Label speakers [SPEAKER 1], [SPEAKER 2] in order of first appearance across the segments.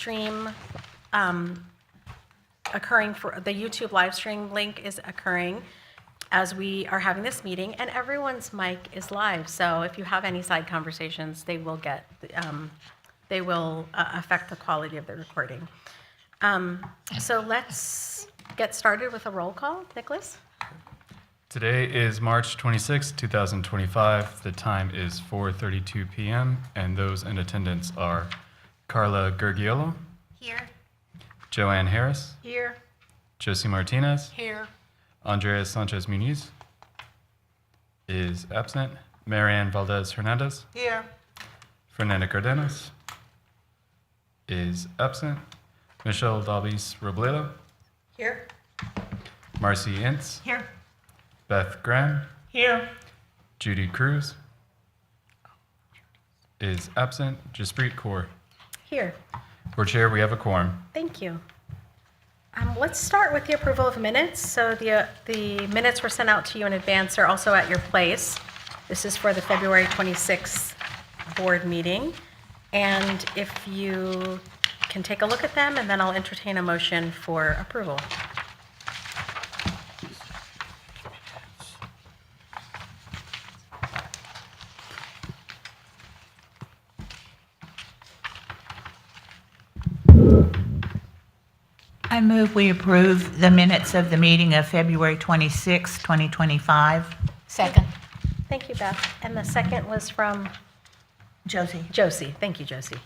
[SPEAKER 1] stream occurring for the YouTube live stream link is occurring as we are having this meeting, and everyone's mic is live. So if you have any side conversations, they will affect the quality of the recording. So let's get started with a roll call. Nicholas?
[SPEAKER 2] Today is March 26, 2025. The time is 4:32 p.m. and those in attendance are Carla Gurgiolo.
[SPEAKER 3] Here.
[SPEAKER 2] Joanne Harris.
[SPEAKER 1] Here.
[SPEAKER 2] Josie Martinez.
[SPEAKER 3] Here.
[SPEAKER 2] Andrea Sanchez Muniz is absent. Marianne Valdez Hernandez.
[SPEAKER 3] Here.
[SPEAKER 2] Fernanda Cardenas is absent. Michelle Dalbis Robledo.
[SPEAKER 3] Here.
[SPEAKER 2] Marcy Ince.
[SPEAKER 3] Here.
[SPEAKER 2] Beth Graham.
[SPEAKER 3] Here.
[SPEAKER 2] Judy Cruz is absent. Jasprit Kaur.
[SPEAKER 1] Here.
[SPEAKER 2] Board Chair, we have a quorum.
[SPEAKER 1] Thank you. Let's start with the approval of minutes. So the minutes were sent out to you in advance. They're also at your place. This is for the February 26th board meeting. And if you can take a look at them, and then I'll entertain a motion for approval.
[SPEAKER 4] I move we approve the minutes of the meeting of February 26, 2025.
[SPEAKER 3] Second.
[SPEAKER 1] Thank you, Beth. And the second was from
[SPEAKER 4] Josie.
[SPEAKER 1] Josie. Thank you, Josie.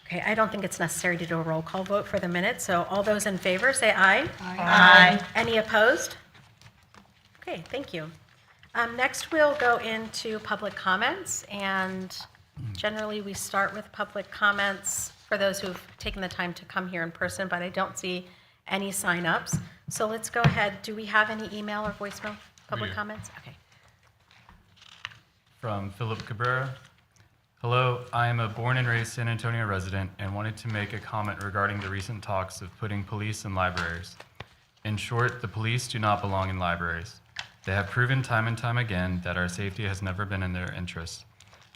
[SPEAKER 1] Okay, I don't think it's necessary to do a roll call vote for the minutes, so all those in favor say aye.
[SPEAKER 4] Aye.
[SPEAKER 1] Any opposed? Okay, thank you. Next, we'll go into public comments, and generally we start with public comments for those who've taken the time to come here in person, but I don't see any sign-ups. So let's go ahead. Do we have any email or voicemail public comments? Okay.
[SPEAKER 2] From Philip Cabrera. Hello, I am a born and raised San Antonio resident and wanted to make a comment regarding the recent talks of putting police in libraries. In short, the police do not belong in libraries. They have proven time and time again that our safety has never been in their interest,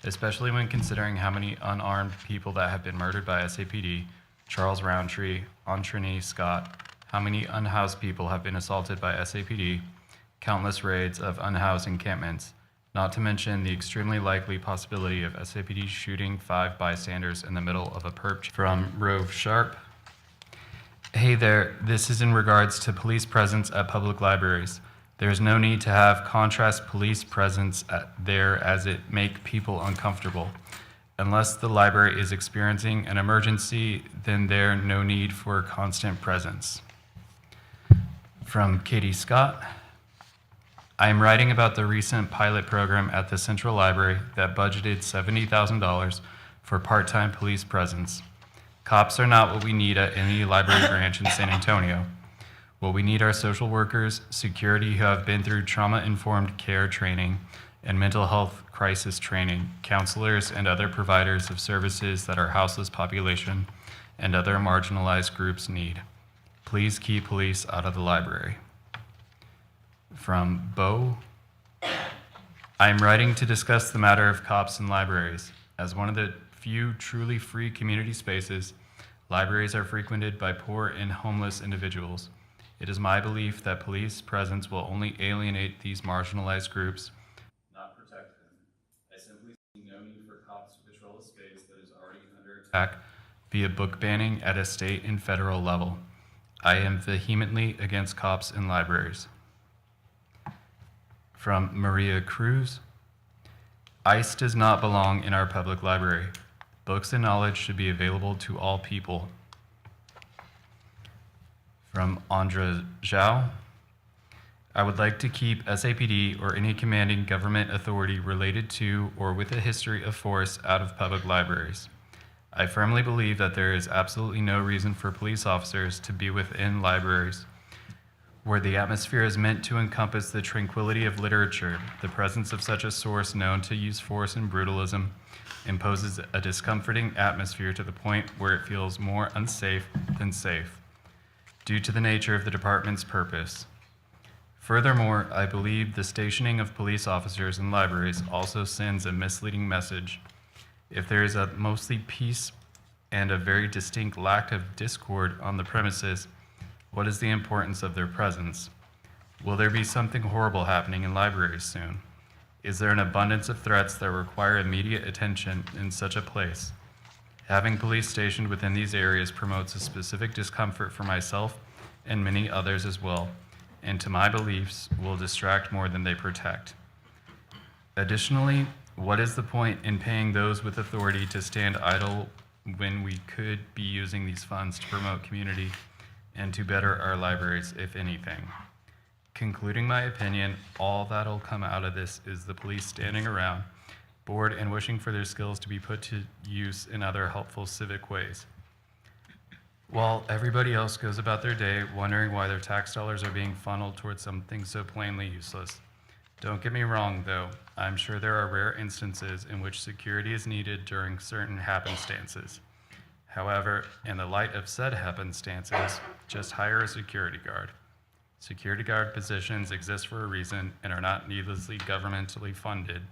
[SPEAKER 2] especially when considering how many unarmed people that have been murdered by SAPD, Charles Roundtree, Antrini Scott, how many unhoused people have been assaulted by SAPD, countless raids of unhoused encampments, not to mention the extremely likely possibility of SAPD shooting 5 bystanders in the middle of a perp. From Rove Sharp. Hey there, this is in regards to police presence at public libraries. There is no need to have contrast police presence there as it make people uncomfortable. Unless the library is experiencing an emergency, then there no need for constant presence. From Katie Scott. I am writing about the recent pilot program at the Central Library that budgeted $70,000 for part-time police presence. Cops are not what we need at any library branch in San Antonio. What we need are social workers, security who have been through trauma-informed care training and mental health crisis training, counselors and other providers of services that our houseless population and other marginalized groups need. Please keep police out of the library. From Bo. I am writing to discuss the matter of cops in libraries. As one of the few truly free community spaces, libraries are frequented by poor and homeless individuals. It is my belief that police presence will only alienate these marginalized groups, not protect them. I simply see no need for cops to patrol a space that is already under attack via book banning at a state and federal level. I am vehemently against cops in libraries. From Maria Cruz. ICE does not belong in our public library. Books and knowledge should be available to all people. From Andra Zhao. I would like to keep SAPD or any commanding government authority related to or with a history of force out of public libraries. I firmly believe that there is absolutely no reason for police officers to be within libraries, where the atmosphere is meant to encompass the tranquility of literature. The presence of such a source known to use force and brutalism imposes a discomforting atmosphere to the point where it feels more unsafe than safe, due to the nature of the department's purpose. Furthermore, I believe the stationing of police officers in libraries also sends a misleading message. If there is a mostly peace and a very distinct lack of discord on the premises, what is the importance of their presence? Will there be something horrible happening in libraries soon? Is there an abundance of threats that require immediate attention in such a place? Having police stationed within these areas promotes a specific discomfort for myself and many others as well, and to my beliefs will distract more than they protect. Additionally, what is the point in paying those with authority to stand idle when we could be using these funds to promote community and to better our libraries, if anything? Concluding my opinion, all that'll come out of this is the police standing around, bored and wishing for their skills to be put to use in other helpful civic ways. While everybody else goes about their day wondering why their tax dollars are being funneled towards something so plainly useless. Don't get me wrong, though, I'm sure there are rare instances in which security is needed during certain happenstances. However, in the light of said happenstances, just hire a security guard. Security guard positions exist for a reason and are not needlessly governmentally funded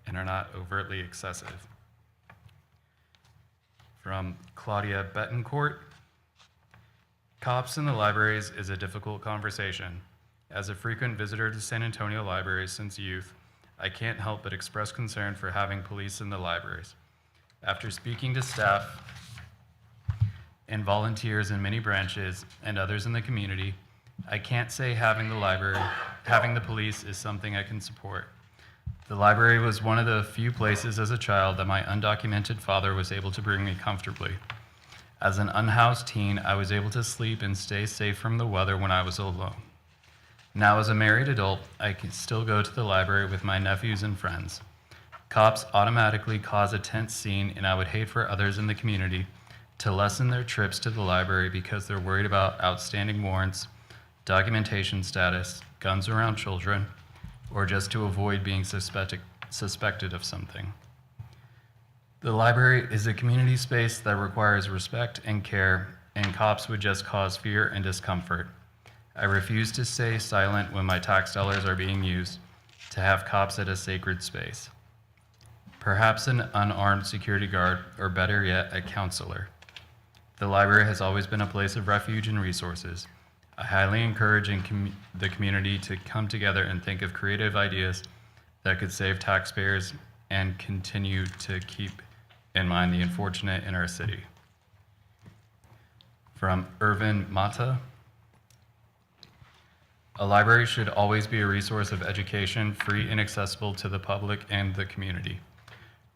[SPEAKER 2] and are not overtly excessive. From Claudia Betancourt, cops in the libraries is a difficult conversation. As a frequent visitor to San Antonio libraries since youth, I can't help but express concern for having police in the libraries. After speaking to staff and volunteers in many branches and others in the community, I can't say having the police is something I can support. The library was one of the few places as a child that my undocumented father was able to bring me comfortably. As an unhoused teen, I was able to sleep and stay safe from the weather when I was alone. Now as a married adult, I can still go to the library with my nephews and friends. Cops automatically cause a tense scene, and I would hate for others in the community to lessen their trips to the library because they're worried about outstanding warrants, documentation status, guns around children, or just to avoid being suspected of something. The library is a community space that requires respect and care, and cops would just cause fear and discomfort. I refuse to stay silent when my tax dollars are being used to have cops at a sacred space. Perhaps an unarmed security guard, or better yet, a counselor. The library has always been a place of refuge and resources. I highly encourage the community to come together and think of creative ideas that could save taxpayers and continue to keep in mind the unfortunate in our city. From Irvin Mata, a library should always be a resource of education, free and accessible to the public and the community,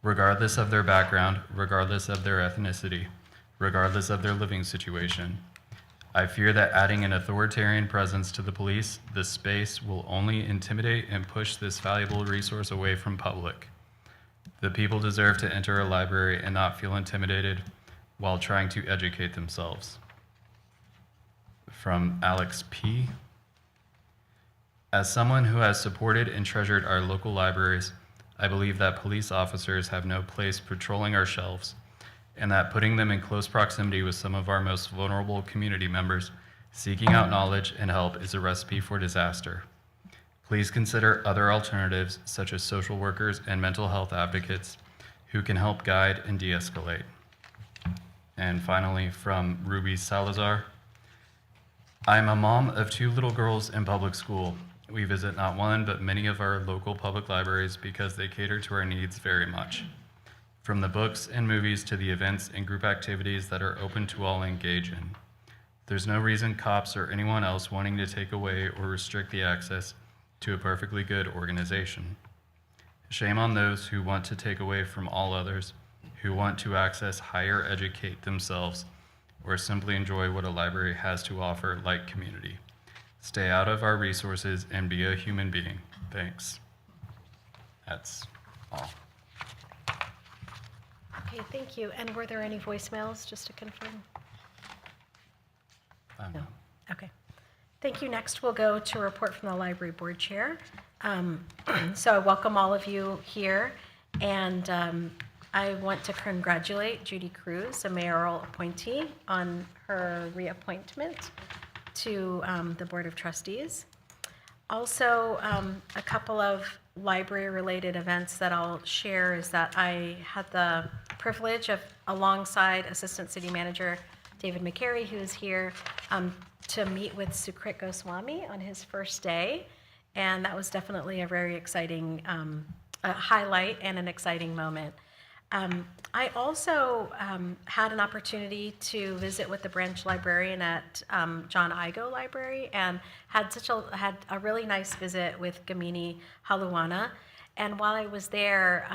[SPEAKER 2] regardless of their background, regardless of their ethnicity, regardless of their living situation. I fear that adding an authoritarian presence to the police, the space will only intimidate and push this valuable resource away from public. The people deserve to enter a library and not feel intimidated while trying to educate themselves. From Alex P. As someone who has supported and treasured our local libraries, I believe that police officers have no place patrolling our shelves, and that putting them in close proximity with some of our most vulnerable community members seeking out knowledge and help is a recipe for disaster. Please consider other alternatives, such as social workers and mental health advocates, who can help guide and de-escalate. And finally, from Ruby Salazar, I'm a mom of 2 little girls in public school. We visit not one, but many of our local public libraries because they cater to our needs very much. From the books and movies to the events and group activities that are open to all engage in. There's no reason cops or anyone else wanting to take away or restrict the access to a perfectly good organization. Shame on those who want to take away from all others, who want to access, higher educate themselves, or simply enjoy what a library has to offer, like community. Stay out of our resources and be a human being. Thanks. That's all.
[SPEAKER 1] Okay, thank you. And were there any voicemails, just to confirm? No. Okay. Thank you. Next, we'll go to a report from the library board chair. So I welcome all of you here, and I want to congratulate Judy Cruz, a mayoral appointee, on her reappointment to the Board of Trustees. Also, a couple of library-related events that I'll share is that I had the privilege of, alongside Assistant City Manager David McCary, who is here, to meet with Sukrit Goswami on his first day. And that was definitely a very exciting highlight and an exciting moment. I also had an opportunity to visit with the branch librarian at John Igo Library and had a really nice visit with Gamini Haluana. And while I was there,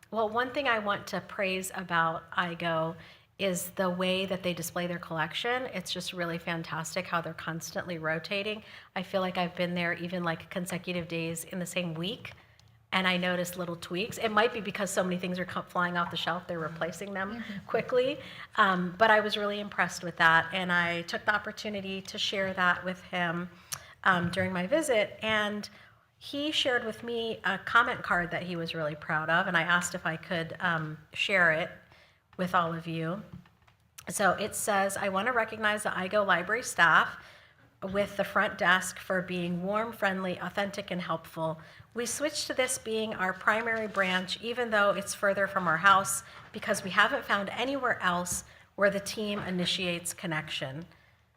[SPEAKER 1] one thing I want to praise about Igo is the way that they display their collection. It's just really fantastic how they're constantly rotating. I feel like I've been there even like consecutive days in the same week, and I noticed little tweaks. It might be because so many things are flying off the shelf, they're replacing them quickly. But I was really impressed with that, and I took the opportunity to share that with him during my visit. And he shared with me a comment card that he was really proud of, and I asked if I could share it with all of you. So it says, "I want to recognize the IGO library staff with the front desk for being warm, friendly, authentic, and helpful. We switched to this being our primary branch, even though it's further from our house, because we haven't found anywhere else where the team initiates connection."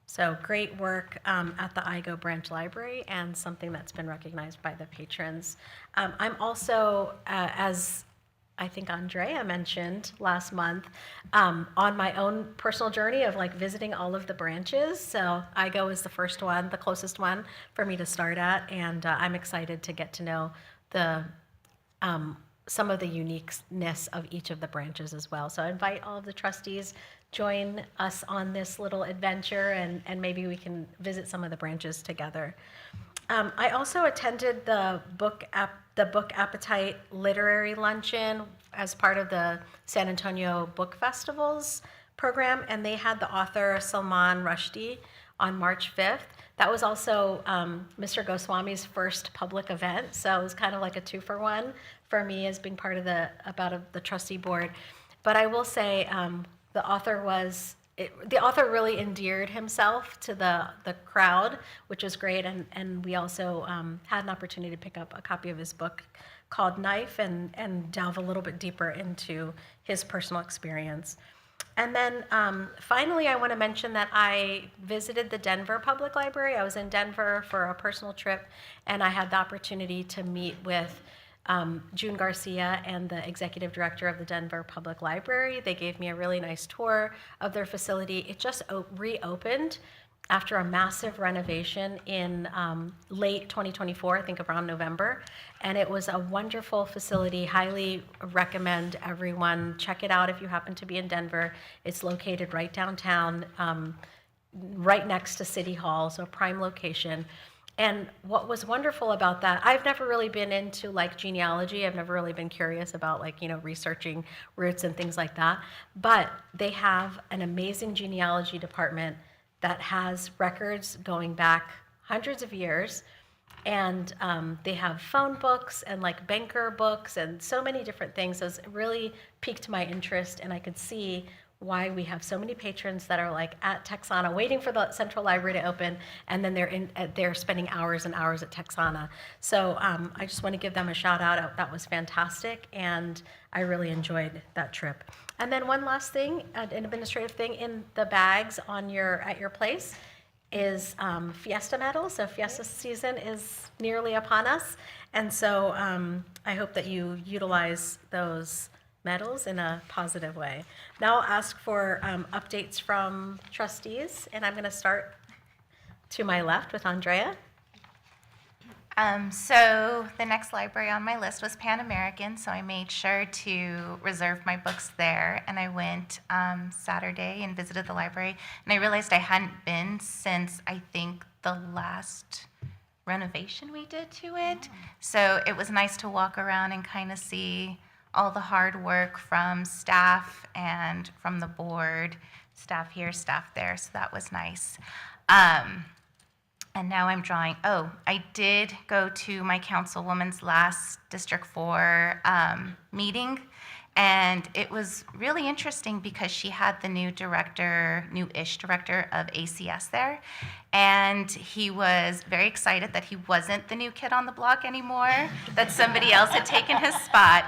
[SPEAKER 1] So great work at the IGO branch library, and something that's been recognized by the patrons. I'm also, as I think Andrea mentioned last month, on my own personal journey of like visiting all of the branches. So IGO is the first one, the closest one for me to start at, and I'm excited to get to know the some of the uniqueness of each of the branches as well. So I invite all of the trustees, join us on this little adventure, and maybe we can visit some of the branches together. I also attended the Book Appetite Literary Luncheon as part of the San Antonio Book Festival's program, and they had the author Salman Rushdie on March 5th. That was also Mr. Goswami's first public event, so it was kind of like a 2-for-1 for me as being part of the trustee board. But I will say the author really endeared himself to the crowd, which was great, and we also had an opportunity to pick up a copy of his book called Knife and delve a little bit deeper into his personal experience. And then finally, I want to mention that I visited the Denver Public Library. I was in Denver for a personal trip, and I had the opportunity to meet with June Garcia and the executive director of the Denver Public Library. They gave me a really nice tour of their facility. It just reopened after a massive renovation in late 2024, I think around November. And it was a wonderful facility. Highly recommend everyone check it out if you happen to be in Denver. It's located right downtown, right next to City Hall, so prime location. And what was wonderful about that, I've never really been into like genealogy. I've never really been curious about like, researching roots and things like that. But they have an amazing genealogy department that has records going back hundreds of years. And they have phone books and like banker books and so many different things. So it really piqued my interest, and I could see why we have so many patrons that are like at Texana waiting for the Central Library to open, and then they're spending hours and hours at Texana. So I just want to give them a shout out. That was fantastic, and I really enjoyed that trip. And then one last thing, an administrative thing, in the bags at your place is Fiesta medals. So Fiesta season is nearly upon us, and so I hope that you utilize those medals in a positive way. Now I'll ask for updates from trustees, and I'm going to start to my left with Andrea.
[SPEAKER 3] So the next library on my list was Pan American, so I made sure to reserve my books there, and I went Saturday and visited the library, and I realized I hadn't been since I think the last renovation we did to it. So it was nice to walk around and kind of see all the hard work from staff and from the board, staff here, staff there, so that was nice. And now I'm drawing, I did go to my councilwoman's last District 4 meeting, and it was really interesting because she had the new-ish director of ACS there, and he was very excited that he wasn't the new kid on the block anymore, that somebody else had taken his spot.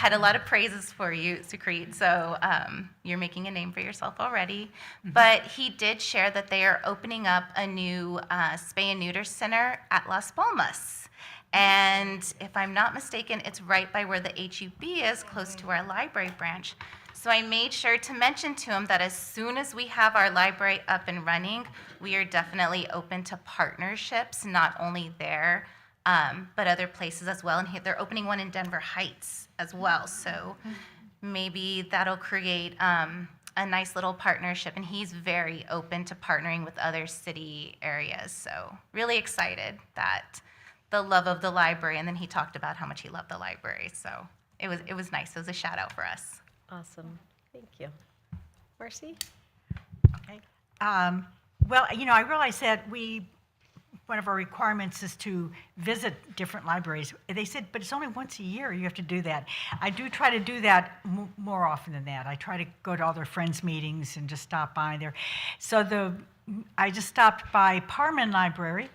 [SPEAKER 3] had a lot of praises for you, Sucrete, so you're making a name for yourself already. But he did share that they are opening up a new spay and neuter center at Las Palmas. And if I'm not mistaken, it's right by where the HUB is, close to our library branch. So I made sure to mention to him that as soon as we have our library up and running, we are definitely open to partnerships, not only there, but other places as well. And they're opening one in Denver Heights as well. So maybe that'll create a nice little partnership. And he's very open to partnering with other city areas. So really excited that the love of the library. And then he talked about how much he loved the library. So it was nice. It was a shout out for us.
[SPEAKER 1] Awesome. Thank you. Marcy?
[SPEAKER 5] Okay. Well, I realize that one of our requirements is to visit different libraries. They said, but it's only once a year you have to do that. I do try to do that more often than that. I try to go to all their friends' meetings and just stop by there. So I just stopped by Parman Library,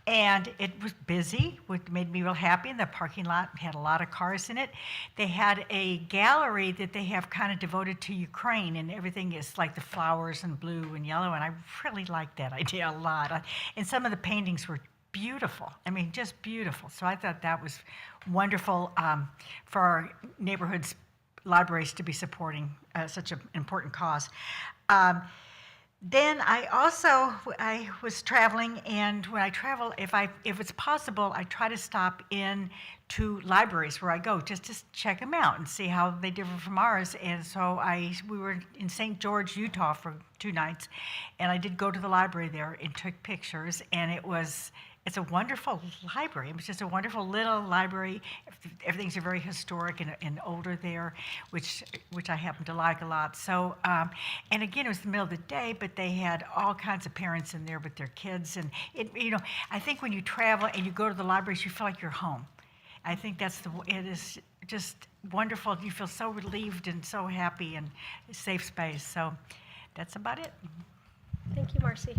[SPEAKER 5] and it was busy, which made me real happy. And the parking lot had a lot of cars in it. They had a gallery that they have kind of devoted to Ukraine, and everything is like the flowers and blue and yellow, and I really liked that idea a lot. And some of the paintings were beautiful. I mean, just beautiful. So I thought that was wonderful for our neighborhood's libraries to be supporting such an important cause. Then I was traveling, and when I travel, if it's possible, I try to stop in to libraries where I go just to check them out and see how they differ from ours. And so we were in St. George, Utah for 2 nights, and I did go to the library there and took pictures, and it's a wonderful library. It was just a wonderful little library. Everything's very historic and older there, which I happen to like a lot. So, and again, it was the middle of the day, but they had all kinds of parents in there with their kids. And I think when you travel and you go to the libraries, you feel like you're home. I think it is just wonderful. You feel so relieved and so happy and safe space. So that's about it.
[SPEAKER 1] Thank you, Marcy.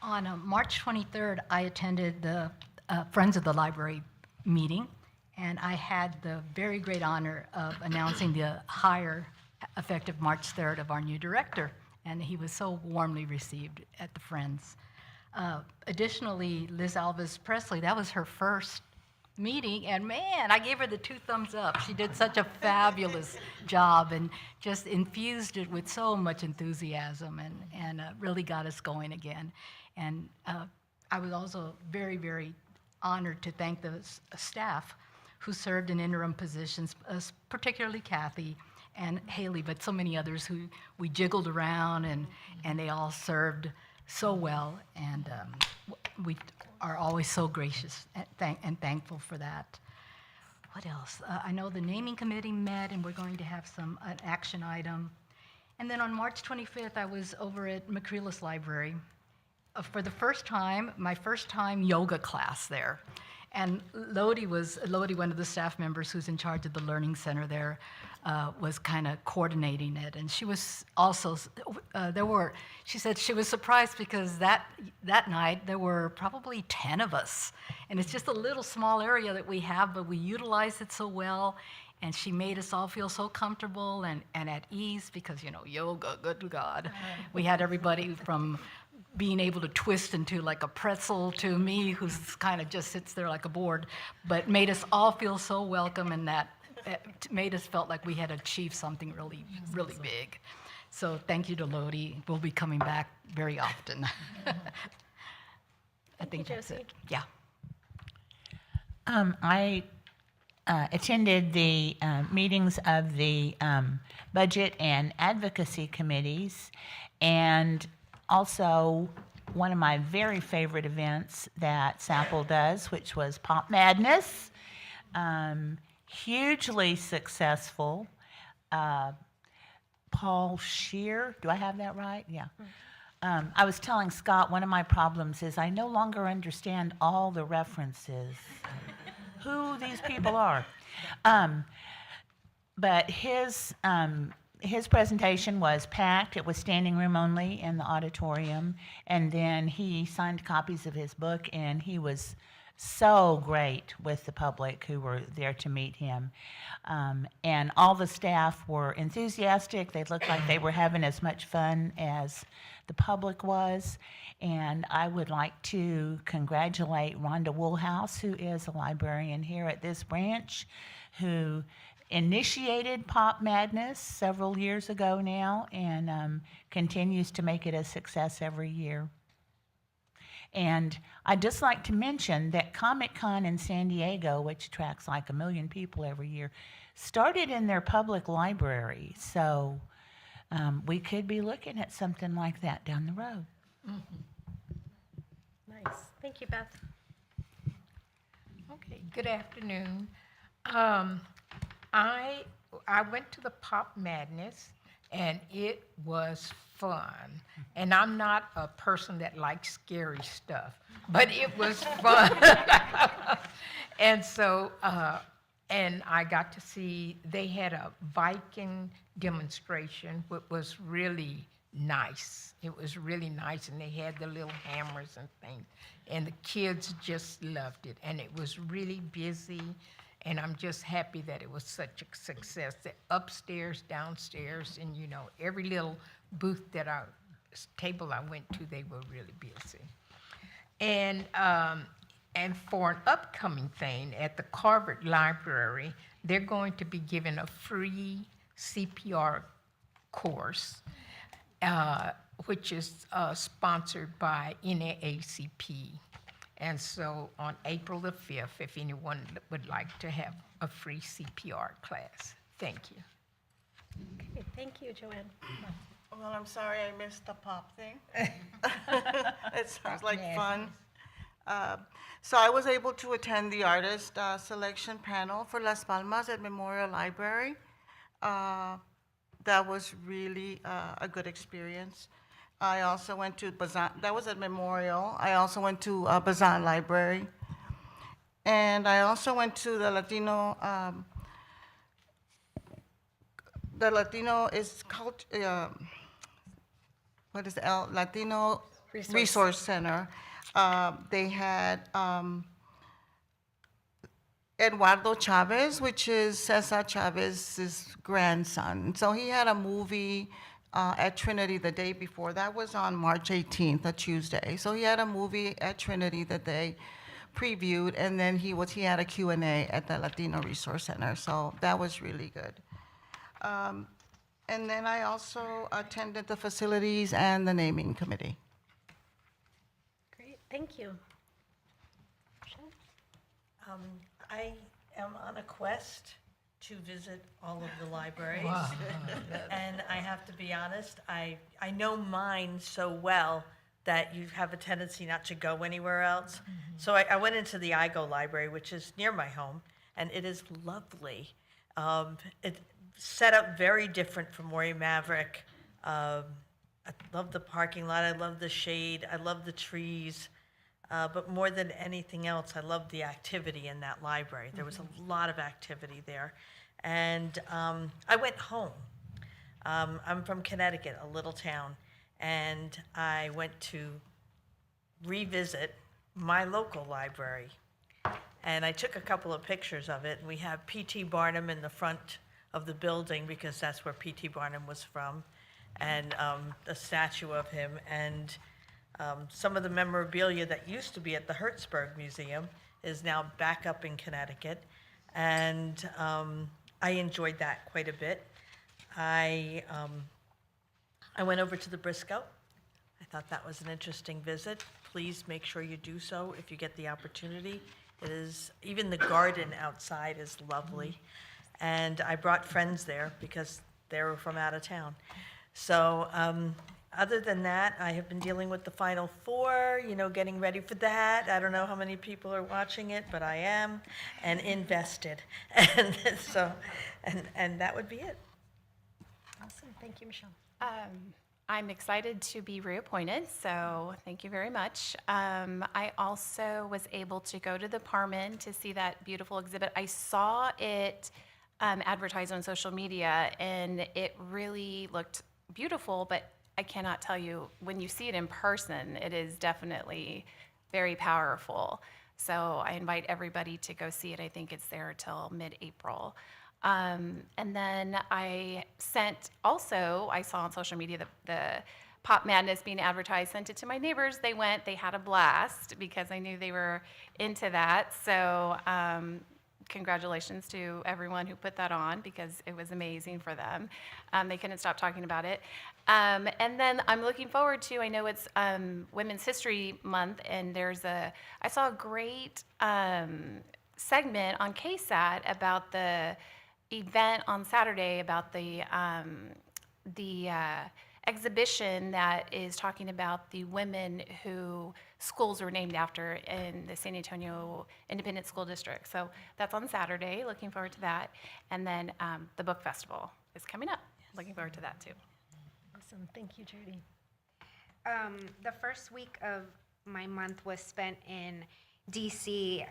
[SPEAKER 6] On March 23rd, I attended the Friends of the Library meeting, and I had the very great honor of announcing the hire effective March 3rd of our new director, and he was so warmly received at the Friends. Additionally, Liz Alves Presley, that was her first meeting, and man, I gave her the 2 thumbs up. She did such a fabulous job and just infused it with so much enthusiasm and really got us going again. And I was also very, very honored to thank the staff who served in interim positions, particularly Kathy and Haley, but so many others who we jiggled around, and they all served so well, and we are always so gracious and thankful for that. What else? I know the naming committee met, and we're going to have an action item. And then on March 25th, I was over at Macrelis Library for the first time, my first time yoga class there. And Lodi, one of the staff members who's in charge of the Learning Center there, was kind of coordinating it. And she was also, she said she was surprised because that night there were probably 10 of us. And it's just a little small area that we have, but we utilize it so well. And she made us all feel so comfortable and at ease because, yoga, good God. We had everybody from being able to twist into like a pretzel to me, who's kind of just sits there like a board, but made us all feel so welcome, and that made us felt like we had achieved something really, really big. So thank you to Lodi. We'll be coming back very often. I think that's it. Yeah.
[SPEAKER 4] I attended the meetings of the budget and advocacy committees, and also one of my very favorite events that SAPL does, which was Pop Madness. Hugely successful. Paul Scheer, do I have that right? Yeah. I was telling Scott, one of my problems is I no longer understand all the references, who these people are. But his presentation was packed. It was standing room only in the auditorium. And then he signed copies of his book, and he was so great with the public who were there to meet him. And all the staff were enthusiastic. They looked like they were having as much fun as the public was. And I would like to congratulate Rhonda Woolhouse, who is a librarian here at this branch, who initiated Pop Madness several years ago now and continues to make it a success every year. And I'd just like to mention that Comic-Con in San Diego, which attracts like 1 million people every year, started in their public library. So we could be looking at something like that down the road.
[SPEAKER 1] Nice. Thank you, Beth.
[SPEAKER 7] Okay, good afternoon. I went to the Pop Madness, and it was fun. And I'm not a person that likes scary stuff, but it was fun. And so, and I got to see, they had a Viking demonstration, which was really nice. It was really nice, and they had the little hammers and things. And the kids just loved it, and it was really busy. And I'm just happy that it was such a success. The upstairs, downstairs, and you know, every little booth table I went to, they were really busy. And for an upcoming thing at the Carver Library, they're going to be giving a free CPR course, which is sponsored by NAACP. And so on April the 5th, if anyone would like to have a free CPR class. Thank you.
[SPEAKER 1] Okay, thank you, Joanne.
[SPEAKER 8] Well, I'm sorry I missed the pop thing. It sounds like fun. So I was able to attend the artist selection panel for Las Palmas at Memorial Library. That was really a good experience. I also went to Bazan, that was at Memorial. I also went to Bazan Library. And I also went to the Latino is called, what is it, Latino Resource Center. They had Eduardo Chavez, which is Cesar Chavez's grandson. So he had a movie at Trinity the day before. That was on March 18th, a Tuesday. So he had a movie at Trinity that they previewed, and then he had a Q&A at the Latino Resource Center. So that was really good. And then I also attended the facilities and the naming committee.
[SPEAKER 1] Great, thank you.
[SPEAKER 9] I am on a quest to visit all of the libraries. And I have to be honest, I know mine so well that you have a tendency not to go anywhere else. So I went into the IGO library, which is near my home, and it is lovely. It's set up very different from Maury Maverick. I love the parking lot, I love the shade, I love the trees. But more than anything else, I loved the activity in that library. There was a lot of activity there. And I went home. I'm from Connecticut, a little town, and I went to revisit my local library. And I took a couple of pictures of it. We have P.T. Barnum in the front of the building because that's where P.T. Barnum was from, and a statue of him. And some of the memorabilia that used to be at the Hertzberg Museum is now back up in Connecticut, and I enjoyed that quite a bit. I went over to the Briscoe. I thought that was an interesting visit. Please make sure you do so if you get the opportunity. It is, even the garden outside is lovely, and I brought friends there because they were from out of town. So other than that, I have been dealing with the Final Four, getting ready for that. I don't know how many people are watching it, but I am, and invested. And so, and that would be it.
[SPEAKER 1] Awesome, thank you, Michelle.
[SPEAKER 10] I'm excited to be reappointed, so thank you very much. I also was able to go to the Parman to see that beautiful exhibit. I saw it advertised on social media, and it really looked beautiful, but I cannot tell you, when you see it in person, it is definitely very powerful. So I invite everybody to go see it. I think it's there till mid-April. And then I saw on social media the Pop Madness being advertised, sent it to my neighbors. They went, they had a blast because I knew they were into that. So congratulations to everyone who put that on because it was amazing for them. They couldn't stop talking about it. And then I'm looking forward to, I know it's Women's History Month, and I saw a great segment on KSAT about the event on Saturday about the exhibition that is talking about the women who schools were named after in the San Antonio Independent School District. So that's on Saturday. Looking forward to that. And then the book festival is coming up. Looking forward to that too.
[SPEAKER 1] Awesome. Thank you, Judy.
[SPEAKER 11] The first week of my month was spent in DC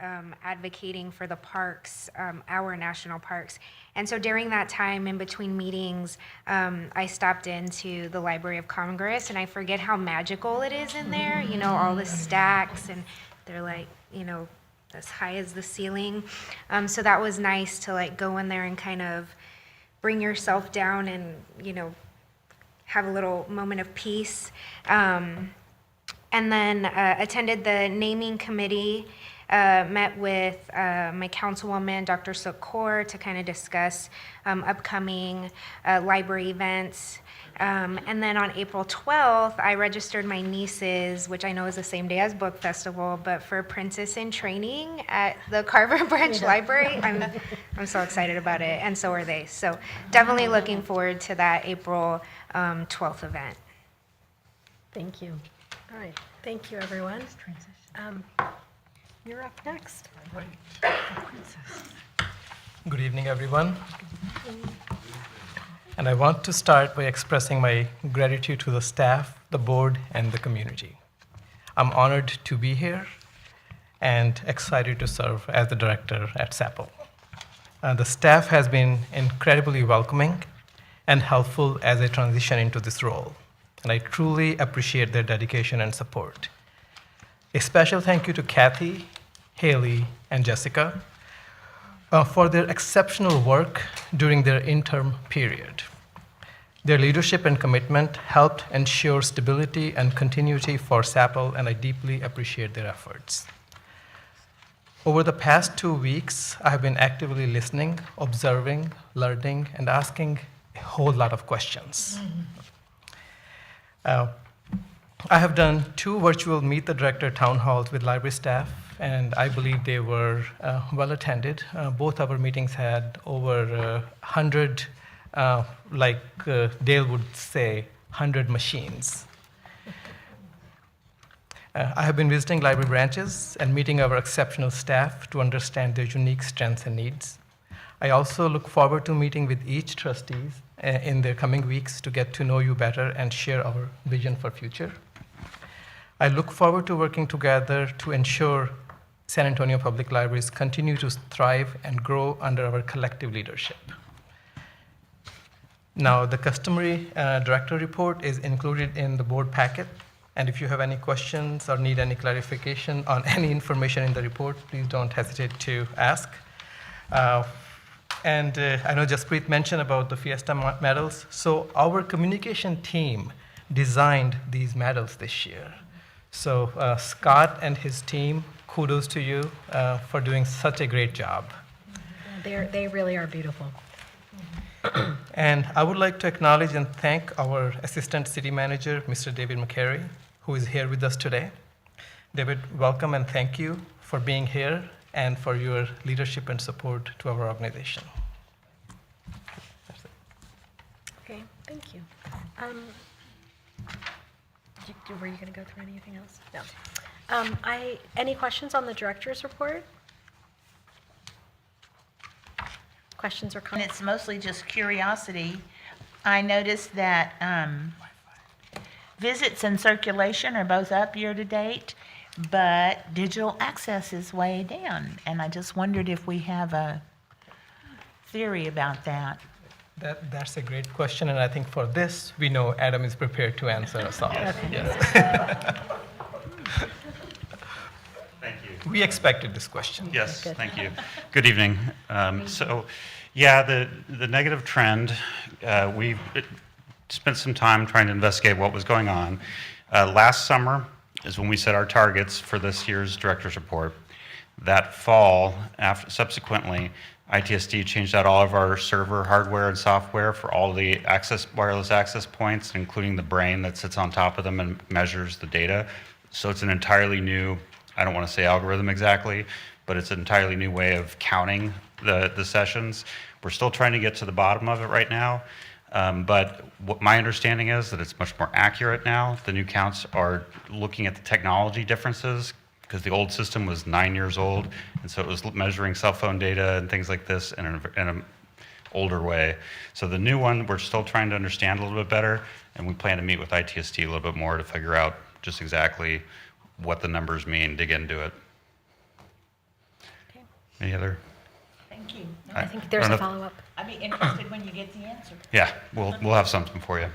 [SPEAKER 11] advocating for the parks, our national parks. And so during that time, in between meetings, I stopped into the Library of Congress, and I forget how magical it is in there. You know, all the stacks, and they're like, you know, as high as the ceiling. So that was nice to like go in there and kind of bring yourself down and, you know, have a little moment of peace. And then attended the naming committee, met with my councilwoman, Dr. Sokor, to kind of discuss upcoming library events. And then on April 12th, I registered my nieces, which I know is the same day as Book Festival, but for Princess in Training at the Carver Branch Library. I'm so excited about it, and so are they. So definitely looking forward to that April 12th event.
[SPEAKER 1] Thank you. All right. Thank you, everyone. You're up next.
[SPEAKER 12] Good evening, everyone. And I want to start by expressing my gratitude to the staff, the board, and the community. I'm honored to be here and excited to serve as the director at SAPL. The staff has been incredibly welcoming and helpful as I transition into this role, and I truly appreciate their dedication and support. A special thank you to Kathy, Haley, and Jessica for their exceptional work during their interim period. Their leadership and commitment helped ensure stability and continuity for SAPL, and I deeply appreciate their efforts. Over the past 2 weeks, I have been actively listening, observing, learning, and asking a whole lot of questions. I have done 2 virtual Meet the Director town halls with library staff, and I believe they were well attended. Both our meetings had over 100, Dale would say, 100 machines. I have been visiting library branches and meeting our exceptional staff to understand their unique strengths and needs. I also look forward to meeting with each trustees in the coming weeks to get to know you better and share our vision for future. I look forward to working together to ensure San Antonio Public Libraries continue to thrive and grow under our collective leadership. Now, the customary director report is included in the board packet, and if you have any questions or need any clarification on any information in the report, please don't hesitate to ask. And I know Jaspreet mentioned about the Fiesta medals. So our communication team designed these medals this year. So Scott and his team, kudos to you for doing such a great job.
[SPEAKER 1] They really are beautiful.
[SPEAKER 12] And I would like to acknowledge and thank our Assistant City Manager, Mr. David McCary, who is here with us today. David, welcome and thank you for being here and for your leadership and support to our organization.
[SPEAKER 1] Okay, thank you. Were you going to go through anything else? No. Any questions on the director's report? Questions or
[SPEAKER 4] And
[SPEAKER 1] comments?
[SPEAKER 4] it's mostly just curiosity. I noticed that visits and circulation are both up year to date, but digital access is way down. And I just wondered if we have a theory about that.
[SPEAKER 12] That's a great question, and I think for this, we know Adam is prepared to answer us all.
[SPEAKER 1] Okay.
[SPEAKER 12] Yes.
[SPEAKER 13] Thank you.
[SPEAKER 12] We expected this question.
[SPEAKER 13] Yes, thank you. Good evening. So, yeah, the negative trend, we spent some time trying to investigate what was going on. Last summer is when we set our targets for this year's director's report. That fall, subsequently, ITSD changed out all of our server hardware and software for all the wireless access points, including the brain that sits on top of them and measures the data. So it's an entirely new, I don't want to say algorithm exactly, but it's an entirely new way of counting the sessions. We're still trying to get to the bottom of it right now, but what my understanding is that it's much more accurate now. The new counts are looking at the technology differences, because the old system was 9 years old, and so it was measuring cell phone data and things like this in an older way. So the new one, we're still trying to understand a little bit better, and we plan to meet with ITSD a little bit more to figure out just exactly what the numbers mean, dig into it.
[SPEAKER 1] Okay.
[SPEAKER 13] Any other?
[SPEAKER 5] Thank you.
[SPEAKER 1] I think there's a follow-up.
[SPEAKER 4] I'd be interested when you get the answer.
[SPEAKER 13] Yeah, we'll have something for you.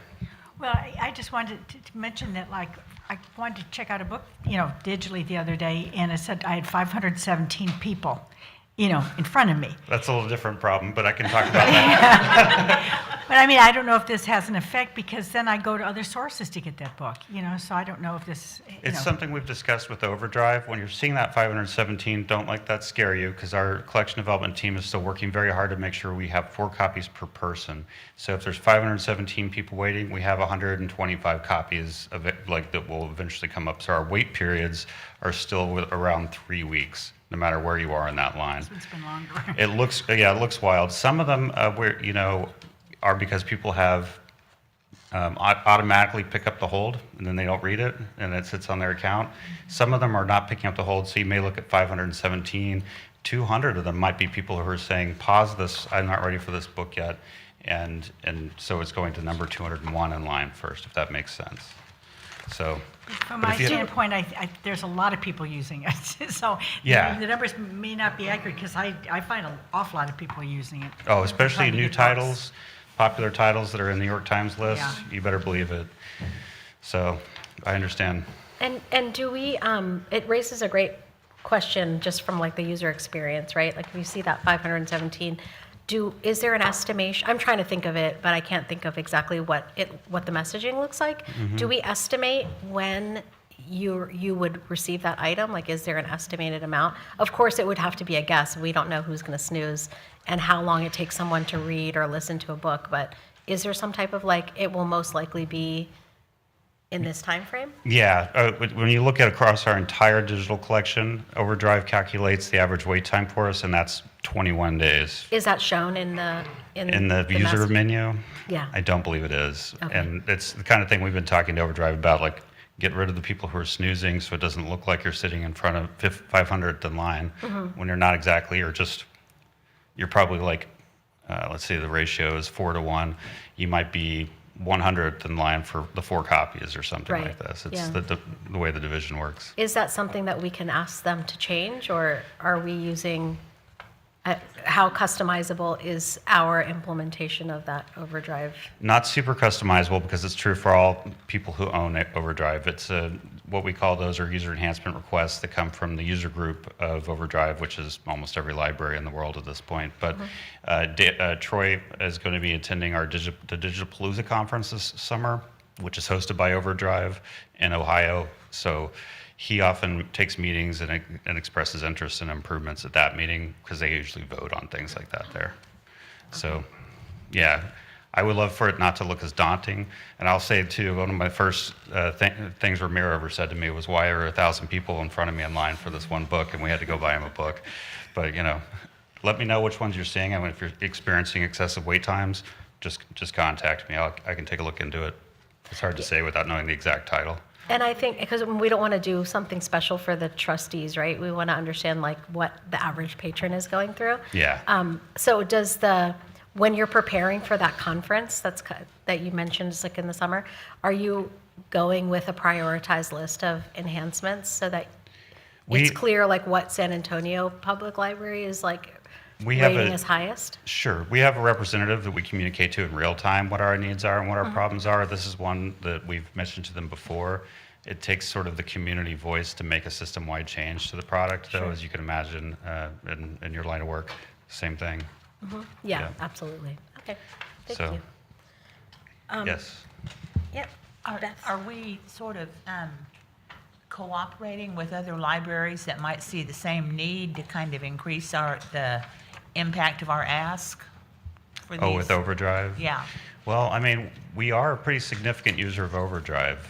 [SPEAKER 5] Well, I just wanted to mention that, like, I wanted to check out a book, digitally the other day, and it said I had 517 people, in front of me.
[SPEAKER 13] That's a little different problem, but I can talk about that.
[SPEAKER 5] But I mean, I don't know if this has an effect, because then I go to other sources to get that book, so I don't know if this,
[SPEAKER 13] It's something we've discussed with Overdrive. When you're seeing that 517, don't let that scare you, because our collection development team is still working very hard to make sure we have 4 copies per person. So if there's 517 people waiting, we have 125 copies of it, that will eventually come up. So our wait periods are still around 3 weeks, no matter where you are in that line.
[SPEAKER 5] It's been longer.
[SPEAKER 13] It looks wild. Some of them, are because people have automatically pick up the hold, and then they don't read it, and it sits on their account. Some of them are not picking up the hold, so you may look at 517. 200 of them might be people who are saying, pause this, I'm not ready for this book yet, and so it's going to number 201 in line first, if that makes sense. So.
[SPEAKER 5] From my standpoint, there's a lot of people using it. So
[SPEAKER 13] yeah.
[SPEAKER 5] The numbers may not be accurate, because I find an awful lot of people using it.
[SPEAKER 13] Oh, especially new titles,
[SPEAKER 5] books.
[SPEAKER 13] popular titles that are in the New York Times list.
[SPEAKER 5] Yeah.
[SPEAKER 13] You better believe it. So I understand.
[SPEAKER 1] And do we, it raises a great question just from the user experience, right? Like if you see that 517, is there an estimation? I'm trying to think of it, but I can't think of exactly what the messaging looks like.
[SPEAKER 13] Mm-hmm.
[SPEAKER 1] Do we estimate when you would receive that item? Like, is there an estimated amount? Of course, it would have to be a guess. We don't know who's going to snooze and how long it takes someone to read or listen to a book, but is there some type of it will most likely be in this time frame?
[SPEAKER 13] Yeah, when you look at across our entire digital collection, Overdrive calculates the average wait time for us, and that's 21 days.
[SPEAKER 1] Is that shown in the
[SPEAKER 13] user
[SPEAKER 1] message?
[SPEAKER 13] menu?
[SPEAKER 1] Yeah.
[SPEAKER 13] I don't believe it is.
[SPEAKER 1] Okay.
[SPEAKER 13] And it's the kind of thing we've been talking to Overdrive about, get rid of the people who are snoozing so it doesn't look like you're sitting in front of 500th in line when you're not exactly, or just, you're probably let's say the ratio is 4 to 1. You might be 100th in line for the 4 copies or something like this. It's the way the division works.
[SPEAKER 1] Is that something that we can ask them to change, or are we using, how customizable is our implementation of that Overdrive?
[SPEAKER 13] Not super customizable, because it's true for all people who own Overdrive. It's what we call those are user enhancement requests that come from the user group of Overdrive, which is almost every library in the world at this point. But Troy is going to be attending the Digitapalooza conference this summer, which is hosted by Overdrive in Ohio. So he often takes meetings and expresses interest in improvements at that meeting, because they usually vote on things like that there. So, yeah, I would love for it not to look as daunting. And I'll say, too, one of my first things Ramiro ever said to me was, why are 1,000 people in front of me in line for this one book? And we had to go buy him a book. But, let me know which ones you're seeing. I mean, if you're experiencing excessive wait times, just contact me. I can take a look into it. It's hard to say without knowing the exact title.
[SPEAKER 1] And I think, because we don't want to do something special for the trustees, right? We want to understand what the average patron is going through.
[SPEAKER 13] Yeah.
[SPEAKER 1] So when you're preparing for that conference that you mentioned is in the summer, are you going with a prioritized list of enhancements so that it's clear what San Antonio Public Library is rating as highest?
[SPEAKER 13] Sure. We have a representative that we communicate to in real time what our needs are and what our problems are. This is one that we've mentioned to them before. It takes sort of the community voice to make a system-wide change to the product, though, as you can imagine, in your line of work, same thing.
[SPEAKER 1] Yeah,
[SPEAKER 13] Yeah.
[SPEAKER 1] absolutely. Okay, thank
[SPEAKER 13] So,
[SPEAKER 1] you.
[SPEAKER 13] yes.
[SPEAKER 1] Yep. Beth.
[SPEAKER 4] Are we sort of cooperating with other libraries that might see the same need to kind of increase the impact of our ask for
[SPEAKER 13] Oh,
[SPEAKER 4] these?
[SPEAKER 13] with Overdrive?
[SPEAKER 4] Yeah.
[SPEAKER 13] Well, I mean, we are a pretty significant user of Overdrive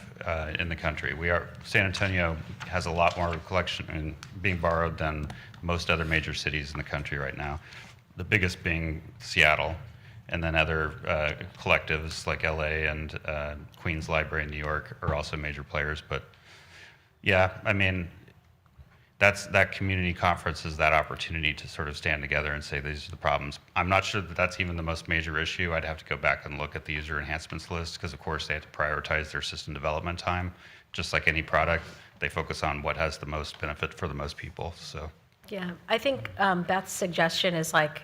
[SPEAKER 13] in the country. San Antonio has a lot more collection and being borrowed than most other major cities in the country right now. The biggest being Seattle, and then other collectives like LA and Queens Library in New York are also major players. But yeah, I mean, that community conference is that opportunity to sort of stand together and say these are the problems. I'm not sure that that's even the most major issue. I'd have to go back and look at the user enhancements list because, of course, they have to prioritize their system development time. Just like any product, they focus on what has the most benefit for the most people. So
[SPEAKER 1] Yeah, I think Beth's suggestion is like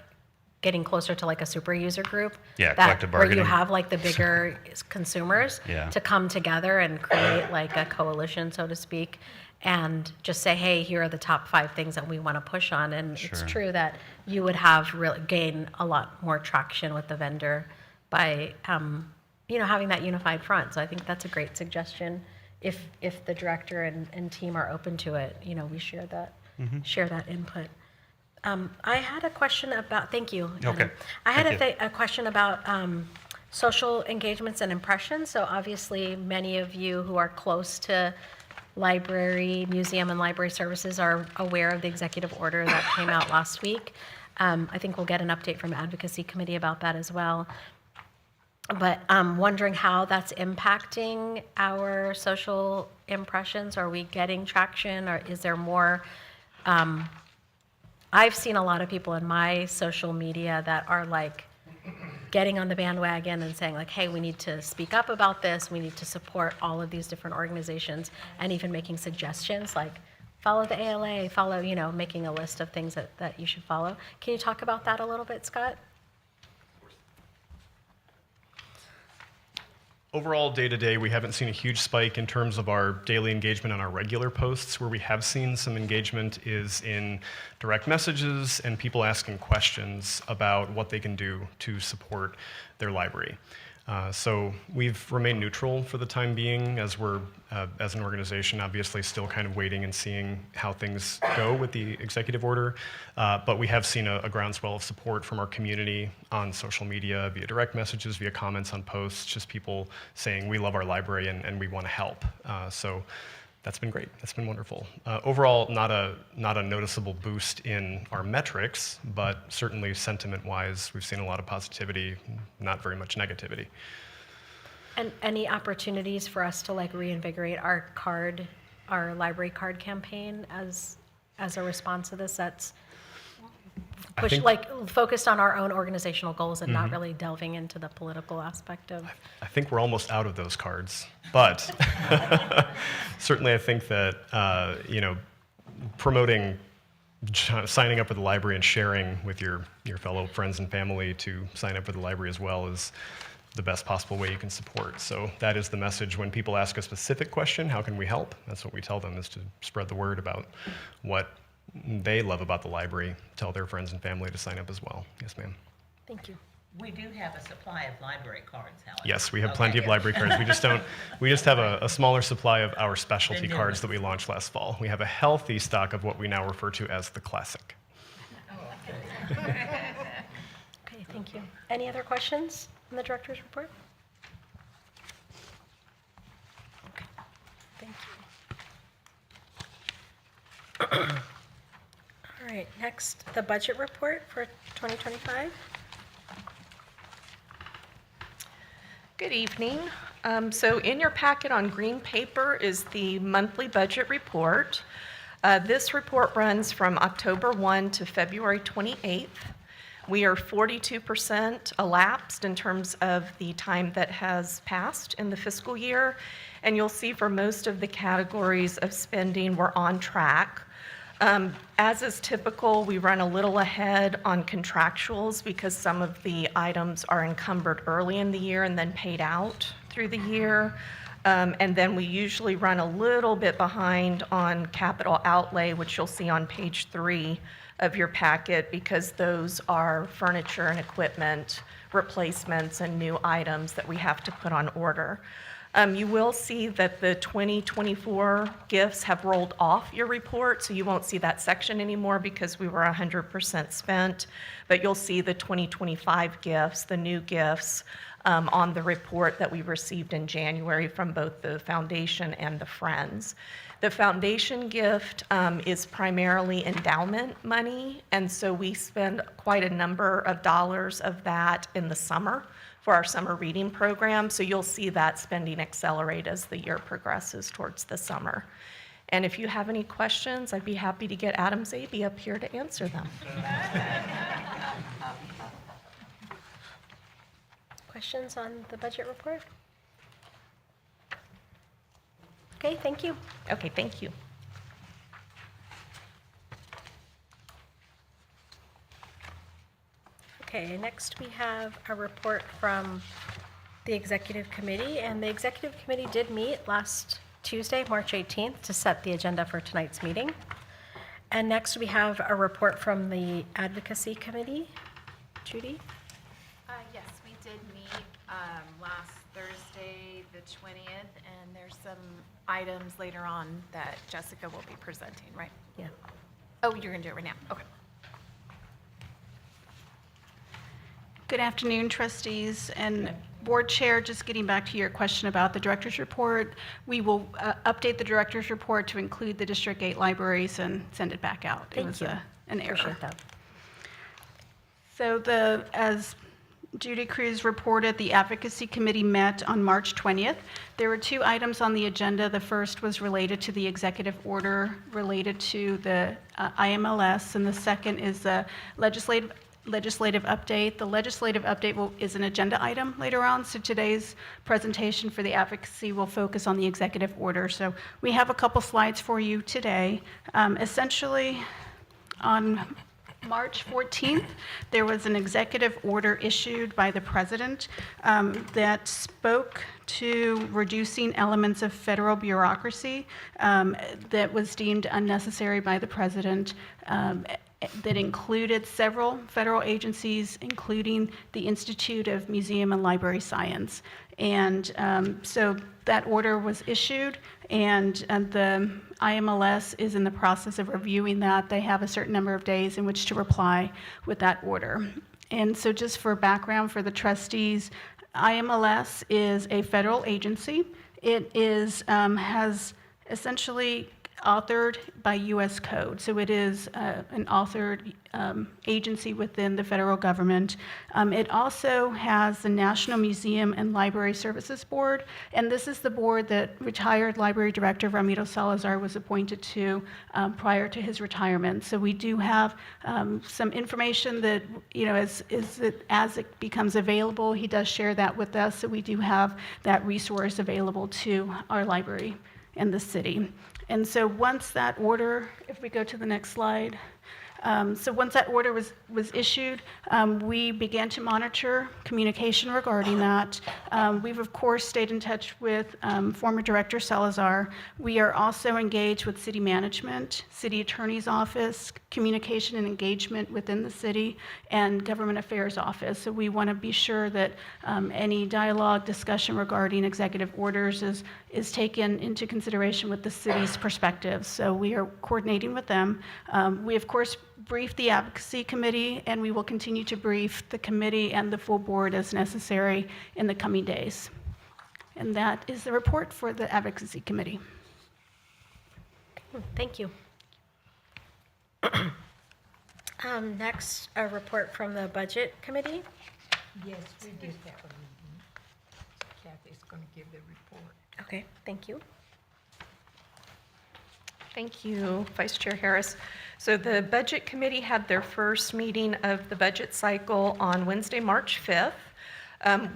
[SPEAKER 1] getting closer to like a super user group.
[SPEAKER 13] Yeah,
[SPEAKER 1] that-
[SPEAKER 13] collective
[SPEAKER 1] Where you
[SPEAKER 13] bargaining.
[SPEAKER 1] have like the bigger consumers
[SPEAKER 13] Yeah.
[SPEAKER 1] to come together and create like a coalition, so to speak, and just say, hey, here are the top 5 things that we want to push on. And it's
[SPEAKER 13] Sure.
[SPEAKER 1] true that you would have gain a lot more traction with the vendor by, having that unified front. So I think that's a great suggestion. If the director and team are open to it, we share that input. I had a question about, thank you. Adam.
[SPEAKER 13] Okay.
[SPEAKER 1] I had
[SPEAKER 13] Thank you.
[SPEAKER 1] a question about social engagements and impressions. So obviously, many of you who are close to library, museum, and library services are aware of the executive order that came out last week. I think we'll get an update from Advocacy Committee about that as well. But I'm wondering how that's impacting our social impressions. Are we getting traction, or is there more? I've seen a lot of people in my social media that are like getting on the bandwagon and saying like, hey, we need to speak up about this. We need to support all of these different organizations, and even making suggestions like follow the ALA, making a list of things that you should follow. Can you talk about that a little bit, Scott?
[SPEAKER 14] Overall, day to day, we haven't seen a huge spike in terms of our daily engagement on our regular posts. Where we have seen some engagement is in direct messages and people asking questions about what they can do to support their library. So we've remained neutral for the time being, as we're, as an organization, obviously still kind of waiting and seeing how things go with the executive order. But we have seen a groundswell of support from our community on social media, via direct messages, via comments on posts, just people saying we love our library and we want to help. So that's been great. That's been wonderful. Overall, not a noticeable boost in our metrics, but certainly sentiment-wise, we've seen a lot of positivity, not very much negativity.
[SPEAKER 1] And any opportunities for us to like reinvigorate our library card campaign as a response to this? That's focused on our own organizational goals and not really delving into the political aspect of.
[SPEAKER 14] I think we're almost out of those cards, but certainly I think that promoting signing up for the library and sharing with your fellow friends and family to sign up for the library as well is the best possible way you can support. So that is the message. When people ask a specific question, how can we help? That's what we tell them, is to spread the word about what they love about the library, tell their friends and family to sign up as well. Yes, ma'am.
[SPEAKER 1] Thank you.
[SPEAKER 4] We do have a supply of library cards, however.
[SPEAKER 14] Yes, we have plenty of library cards. We just have a smaller supply of our specialty
[SPEAKER 4] The new
[SPEAKER 14] cards
[SPEAKER 4] ones.
[SPEAKER 14] that we launched last fall. We have a healthy stock of what we now refer to as the classic.
[SPEAKER 1] Okay, thank you. Any other questions in the director's report? Okay, thank you. All right, next, the budget report for 2025.
[SPEAKER 15] Good evening. So in your packet on green paper is the monthly budget report. This report runs from October 1 to February 28th. We are 42% elapsed in terms of the time that has passed in the fiscal year. And you'll see for most of the categories of spending, we're on track. As is typical, we run a little ahead on contractuals because some of the items are encumbered early in the year and then paid out through the year. And then we usually run a little bit behind on capital outlay, which you'll see on page 3 of your packet, because those are furniture and equipment replacements and new items that we have to put on order. You will see that the 2024 gifts have rolled off your report, so you won't see that section anymore because we were 100% spent, but you'll see the 2025 gifts, the new gifts, on the report that we received in January from both the foundation and the Friends. The foundation gift is primarily endowment money, and so we spend quite a number of dollars of that in the summer for our summer reading program, so you'll see that spending accelerate as the year progresses towards the summer. And if you have any questions, I'd be happy to get Adam Zaby up here to answer them.
[SPEAKER 1] Questions on the budget report? Okay, thank you.
[SPEAKER 15] Okay, thank you.
[SPEAKER 1] Okay, next we have a report from the Executive Committee, and the Executive Committee did meet last Tuesday, March 18th, to set the agenda for tonight's meeting. And next we have a report from the Advocacy Committee. Judy?
[SPEAKER 10] Yes, we did meet last Thursday, the 20th, and there's some items later on that Jessica will be presenting, right?
[SPEAKER 1] Yeah.
[SPEAKER 10] Oh, you're going to do it right now? Okay.
[SPEAKER 16] Good afternoon, trustees and board chair. Just getting back to your question about the director's report, we will update the director's report to include the District 8 libraries and send it back out.
[SPEAKER 1] Thank
[SPEAKER 16] It was
[SPEAKER 1] you.
[SPEAKER 16] an error.
[SPEAKER 1] Appreciate that.
[SPEAKER 16] So as Judy Cruz reported, the Advocacy Committee met on March 20th. There were 2 items on the agenda. The first was related to the executive order related to the IMLS, and the second is the legislative update. The legislative update is an agenda item later on, so today's presentation for the advocacy will focus on the executive order. So we have a couple slides for you today. Essentially, on March 14th, there was an executive order issued by the president that spoke to reducing elements of federal bureaucracy that was deemed unnecessary by the president, that included several federal agencies, including the Institute of Museum and Library Science. And so that order was issued, and the IMLS is in the process of reviewing that. They have a certain number of days in which to reply with that order. And so just for background for the trustees, IMLS is a federal agency. It is has essentially authored by U.S. code. So it is an authored agency within the federal government. It also has the National Museum and Library Services Board, and this is the board that retired Library Director Ramiro Salazar was appointed to prior to his retirement. So we do have some information that, as it becomes available, he does share that with us, so we do have that resource available to our library in the city. And so once that order, if we go to the next slide, so once that order was issued, we began to monitor communication regarding that. We've, of course, stayed in touch with former Director Salazar. We are also engaged with city management, city attorney's office, communication and engagement within the city, and government affairs office. So we want to be sure that any dialogue, discussion regarding executive orders is taken into consideration with the city's perspective. So we are coordinating with them. We, of course, brief the advocacy committee, and we will continue to brief the committee and the full board as necessary in the coming days. And that is the report for the advocacy committee.
[SPEAKER 1] Thank you. Next, a report from the budget committee.
[SPEAKER 7] Yes, we did have a meeting. Kathy's going to give the report.
[SPEAKER 1] Okay, thank you.
[SPEAKER 15] Thank you, Vice Chair Harris. So the Budget Committee had their first meeting of the budget cycle on Wednesday, March 5th.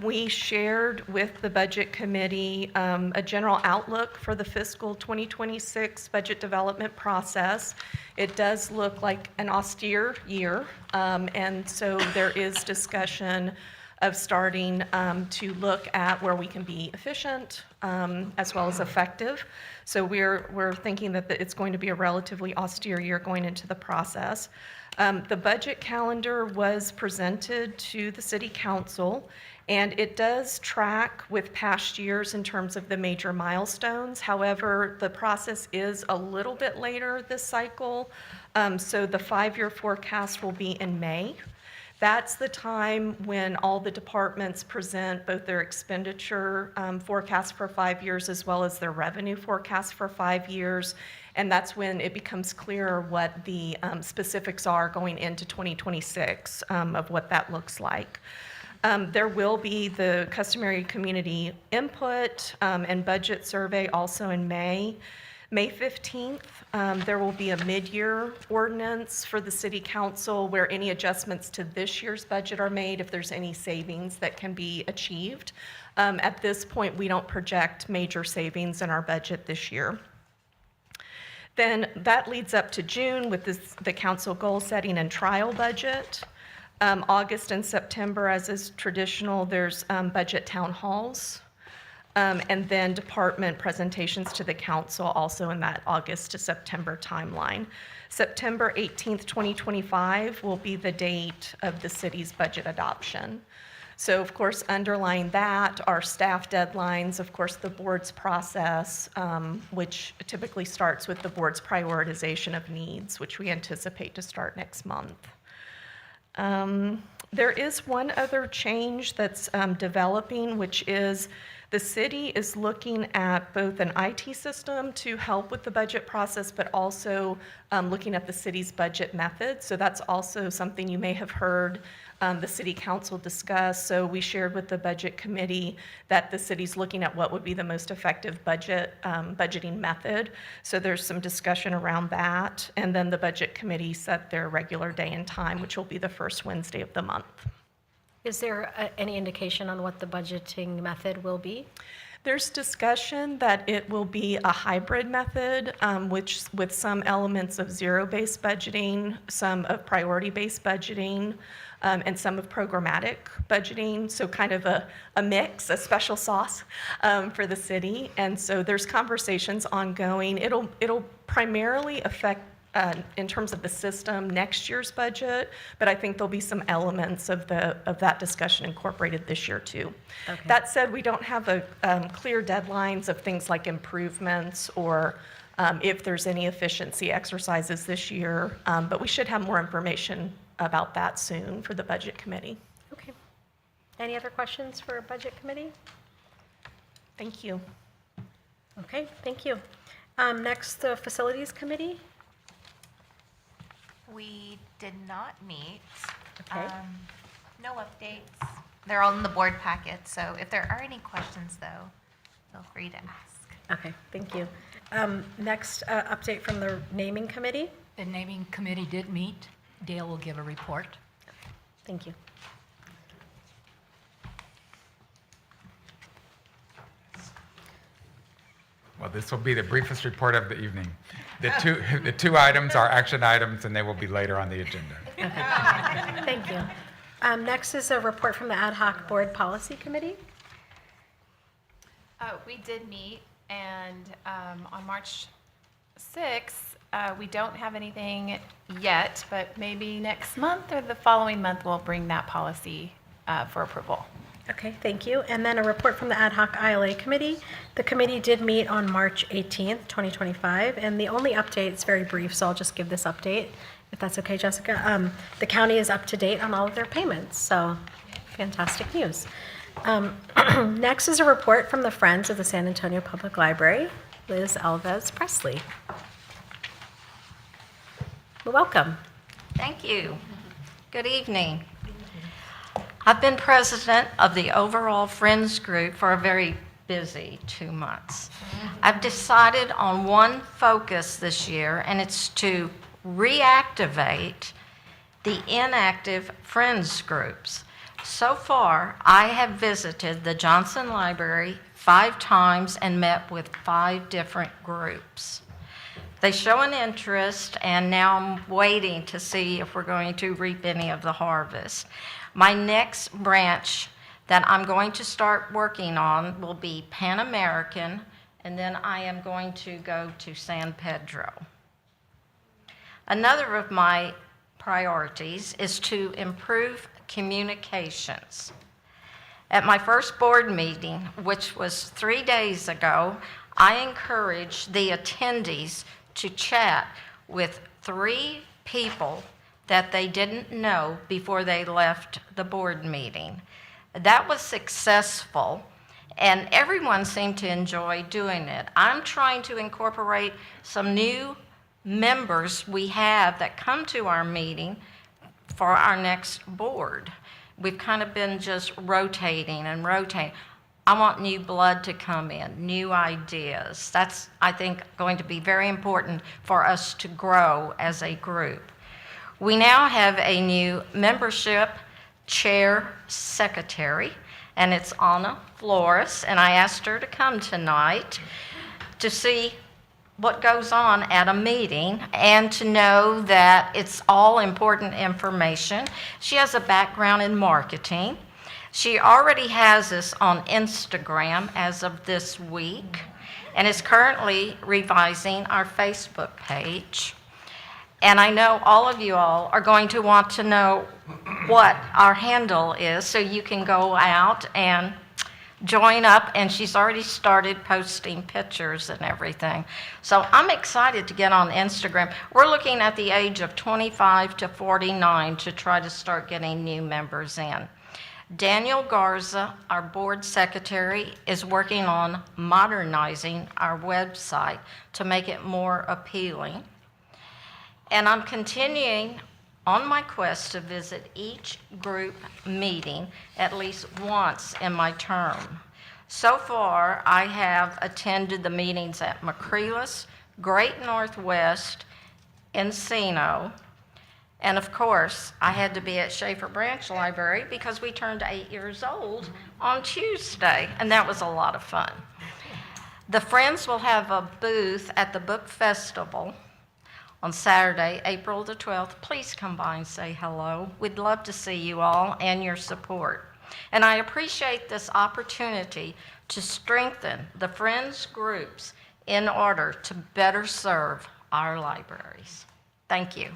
[SPEAKER 15] We shared with the Budget Committee a general outlook for the fiscal 2026 budget development process. It does look like an austere year, and so there is discussion of starting to look at where we can be efficient as well as effective. So we're thinking that it's going to be a relatively austere year going into the process. The budget calendar was presented to the City Council, and it does track with past years in terms of the major milestones. However, the process is a little bit later this cycle, so the 5-year forecast will be in May. That's the time when all the departments present both their expenditure forecast for 5 years as well as their revenue forecast for 5 years. And that's when it becomes clearer what the specifics are going into 2026 of what that looks like. There will be the customary community input and budget survey also in May. May 15th, there will be a mid-year ordinance for the City Council where any adjustments to this year's budget are made if there's any savings that can be achieved. At this point, we don't project major savings in our budget this year. Then that leads up to June with the council goal setting and trial budget. August and September, as is traditional, there's budget town halls. And then department presentations to the council also in that August to September timeline. September 18th, 2025 will be the date of the city's budget adoption. So of course, underlying that are staff deadlines, of course, the board's process, which typically starts with the board's prioritization of needs, which we anticipate to start next month. There is one other change that's developing, which is the city is looking at both an IT system to help with the budget process, but also looking at the city's budget method. So that's also something you may have heard the city council discuss. So we shared with the budget committee that the city's looking at what would be the most effective budgeting method. So there's some discussion around that. And then the budget committee set their regular day and time, which will be the first Wednesday of the month.
[SPEAKER 1] Is there any indication on what the budgeting method will be?
[SPEAKER 15] There's discussion that it will be a hybrid method, which with some elements of zero-based budgeting, some of priority-based budgeting, and some of programmatic budgeting. So kind of a mix, a special sauce for the city. And so there's conversations ongoing. It'll primarily affect in terms of the system, next year's budget, but I think there'll be some elements of that discussion incorporated this year too.
[SPEAKER 1] Okay.
[SPEAKER 15] That said, we don't have clear deadlines of things like improvements or if there's any efficiency exercises this year, but we should have more information about that soon for the budget committee.
[SPEAKER 1] Okay. Any other questions for budget committee?
[SPEAKER 15] Thank you.
[SPEAKER 1] Okay, thank you. Next, the facilities committee.
[SPEAKER 3] We did not meet.
[SPEAKER 1] Okay.
[SPEAKER 3] No updates. They're all in the board packet, so if there are any questions, though, feel free to ask.
[SPEAKER 1] Okay, thank you. Next, update from the naming committee.
[SPEAKER 6] The naming committee did meet. Dale will give a report.
[SPEAKER 1] Thank you.
[SPEAKER 17] Well, this will be the briefest report of the evening. The two items are action items, and they will be later on the agenda.
[SPEAKER 1] Okay. Thank you. Next is a report from the Ad Hoc Board Policy Committee.
[SPEAKER 10] We did meet, and on March 6th, we don't have anything yet, but maybe next month or the following month we'll bring that policy for approval.
[SPEAKER 1] Okay, thank you. And then a report from the Ad Hoc ILA Committee. The committee did meet on March 18th, 2025, and the only update is very brief, so I'll just give this update, if that's okay, Jessica. The county is up to date on all of their payments, so fantastic news. Next is a report from the Friends of the San Antonio Public Library, Liz Alves Presley. Well, welcome.
[SPEAKER 18] Thank you. Good evening. I've been president of the overall Friends group for a very busy 2 months. I've decided on one focus this year, and it's to reactivate the inactive Friends groups. So far, I have visited the Johnson Library 5 times and met with 5 different groups. They show an interest, and now I'm waiting to see if we're going to reap any of the harvest. My next branch that I'm going to start working on will be Pan American, and then I am going to go to San Pedro. Another of my priorities is to improve communications. At my first board meeting, which was 3 days ago, I encouraged the attendees to chat with 3 people that they didn't know before they left the board meeting. That was successful, and everyone seemed to enjoy doing it. I'm trying to incorporate some new members we have that come to our meeting for our next board. We've kind of been just rotating and rotating. I want new blood to come in, new ideas. That's, I think, going to be very important for us to grow as a group. We now have a new membership chair secretary, and it's Anna Flores, and I asked her to come tonight to see what goes on at a meeting and to know that it's all important information. She has a background in marketing. She already has us on Instagram as of this week and is currently revising our Facebook page. And I know all of you all are going to want to know what our handle is, so you can go out and join up, and she's already started posting pictures and everything. So I'm excited to get on Instagram. We're looking at the age of 25 to 49 to try to start getting new members in. Daniel Garza, our board secretary, is working on modernizing our website to make it more appealing. And I'm continuing on my quest to visit each group meeting at least once in my term. So far, I have attended the meetings at McCreeless, Great Northwest, Encino, and of course, I had to be at Schaefer Branch Library because we turned 8 years old on Tuesday, and that was a lot of fun. The Friends will have a booth at the book festival on Saturday, April the 12th. Please come by and say hello. We'd love to see you all and your support. And I appreciate this opportunity to strengthen the Friends groups in order to better serve our libraries. Thank you.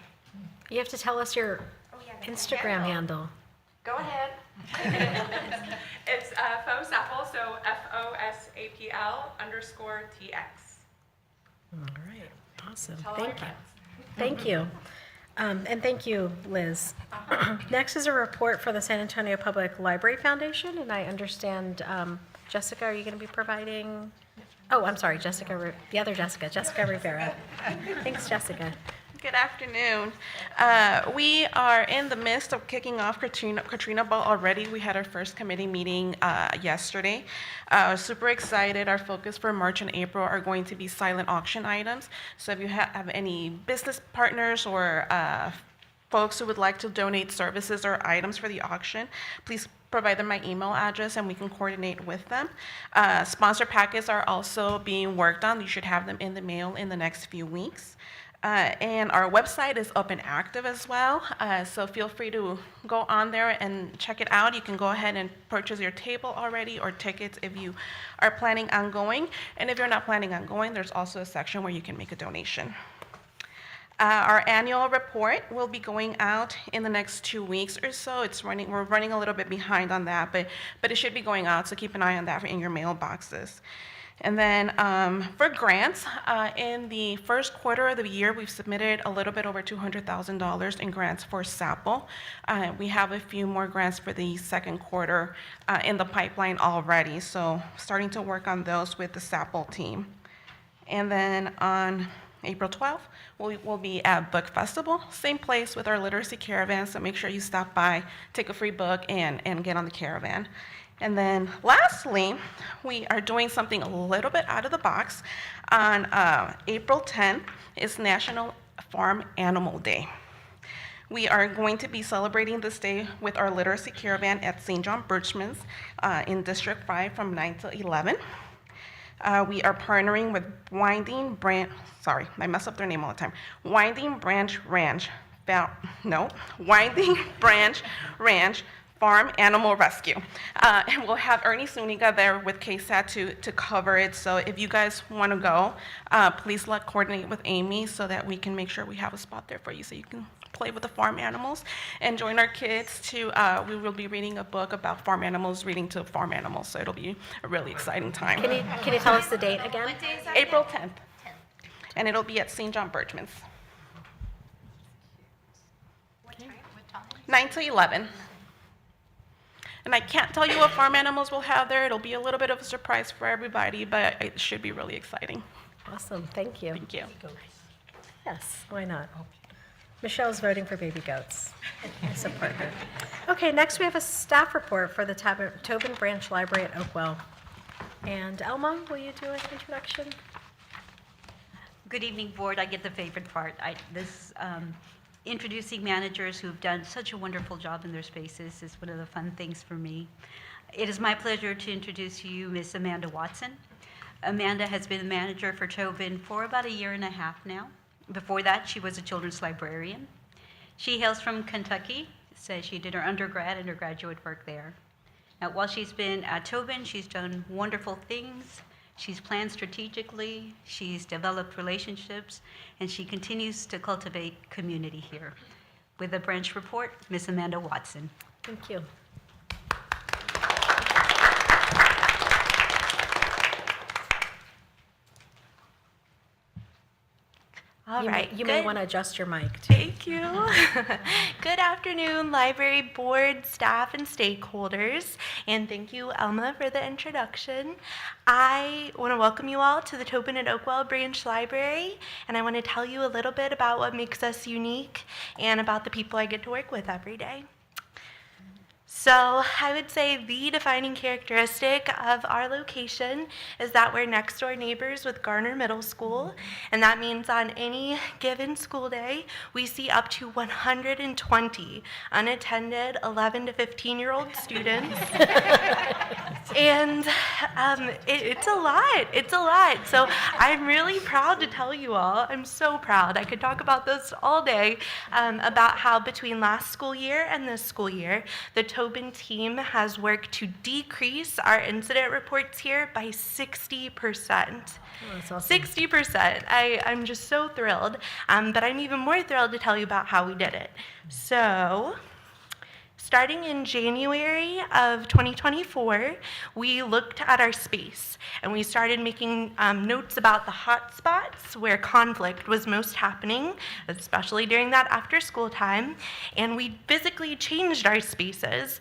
[SPEAKER 1] You have to tell us your Instagram handle.
[SPEAKER 15] Go ahead. It's SAPL, so FOSAPL_TX.
[SPEAKER 1] All right, awesome.
[SPEAKER 15] Tell
[SPEAKER 1] Thank
[SPEAKER 15] our
[SPEAKER 1] you.
[SPEAKER 15] friends.
[SPEAKER 1] Thank you. And thank you, Liz. Next is a report for the San Antonio Public Library Foundation, and I understand, Jessica, are you going to be providing? Oh, I'm sorry, Jessica, the other Jessica, Jessica Rivera. Thanks, Jessica.
[SPEAKER 19] Good afternoon. We are in the midst of kicking off Katrina Ball already. We had our first committee meeting yesterday. Super excited. Our focus for March and April are going to be silent auction items. So if you have any business partners or folks who would like to donate services or items for the auction, please provide them my email address and we can coordinate with them. Sponsor packets are also being worked on. You should have them in the mail in the next few weeks. And our website is up and active as well, so feel free to go on there and check it out. You can go ahead and purchase your table already or tickets if you are planning on going. And if you're not planning on going, there's also a section where you can make a donation. Our annual report will be going out in the next 2 weeks or so. We're running a little bit behind on that, but it should be going out, so keep an eye on that in your mailboxes. And then for grants, in the first quarter of the year, we've submitted a little bit over $200,000 in grants for SAPL. We have a few more grants for the second quarter in the pipeline already, so starting to work on those with the SAPL team. And then on April 12th, we'll be at Book Festival, same place with our literacy caravan, so make sure you stop by, take a free book, and get on the caravan. And then lastly, we are doing something a little bit out of the box. On April 10th is National Farm Animal Day. We are going to be celebrating this day with our literacy caravan at St. John Birchman's in District 5 from 9 to 11. We are partnering with Winding Branch Ranch farm animal rescue. And we'll have Ernie Suniga there with KSAT to cover it. So if you guys want to go, please coordinate with Amy so that we can make sure we have a spot there for you so you can play with the farm animals and join our kids to, we will be reading a book about farm animals, reading to farm animals. So it'll be a really exciting time.
[SPEAKER 1] Can you tell us the date again?
[SPEAKER 19] April 10th. And it'll be at St. John Bergman's. 9 to 11. And I can't tell you what farm animals we'll have there. It'll be a little bit of a surprise for everybody, but it should be really exciting.
[SPEAKER 1] Awesome, thank you.
[SPEAKER 19] Thank you.
[SPEAKER 1] Yes, why not? Michelle's voting for baby goats. I support her. Okay, next we have a staff report for the Tobin Branch Library at Oakwell. And Elma, will you do an introduction?
[SPEAKER 20] Good evening, board. I get the favorite part. Introducing managers who've done such a wonderful job in their spaces is one of the fun things for me. It is my pleasure to introduce to you Miss Amanda Watson. Amanda has been the manager for Tobin for about 1.5 years now. Before that, she was a children's librarian. She hails from Kentucky, so she did her undergrad and her graduate work there. Now, while she's been at Tobin, she's done wonderful things. She's planned strategically, she's developed relationships, and she continues to cultivate community here. With the branch report, Ms. Amanda Watson.
[SPEAKER 1] Thank you.
[SPEAKER 21] All right.
[SPEAKER 1] You may want to adjust your mic too.
[SPEAKER 21] Thank you. Good afternoon, library board, staff, and stakeholders. And thank you, Elma, for the introduction. I want to welcome you all to the Tobin and Oakwell Branch Library. And I want to tell you a little bit about what makes us unique and about the people I get to work with every day. So I would say the defining characteristic of our location is that we're next door neighbors with Garner Middle School, and that means on any given school day, we see up to 120 unattended 11 to 15-year-old students. And it's a lot. So I'm really proud to tell you all, I'm so proud. I could talk about this all day, about how between last school year and this school year, the Tobin team has worked to decrease our incident reports here by 60%.
[SPEAKER 1] Oh, that's awesome.
[SPEAKER 21] 60%. I'm just so thrilled, but I'm even more thrilled to tell you about how we did it. So, starting in January of 2024, we looked at our space and we started making notes about the hot spots where conflict was most happening, especially during that after school time. And we physically changed our spaces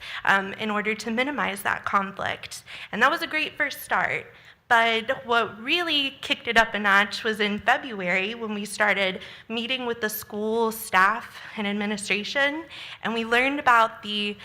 [SPEAKER 21] in order to minimize that conflict. And that was a great first start. But what really kicked it up a notch was in February when we started meeting with the school staff and administration, and we learned about the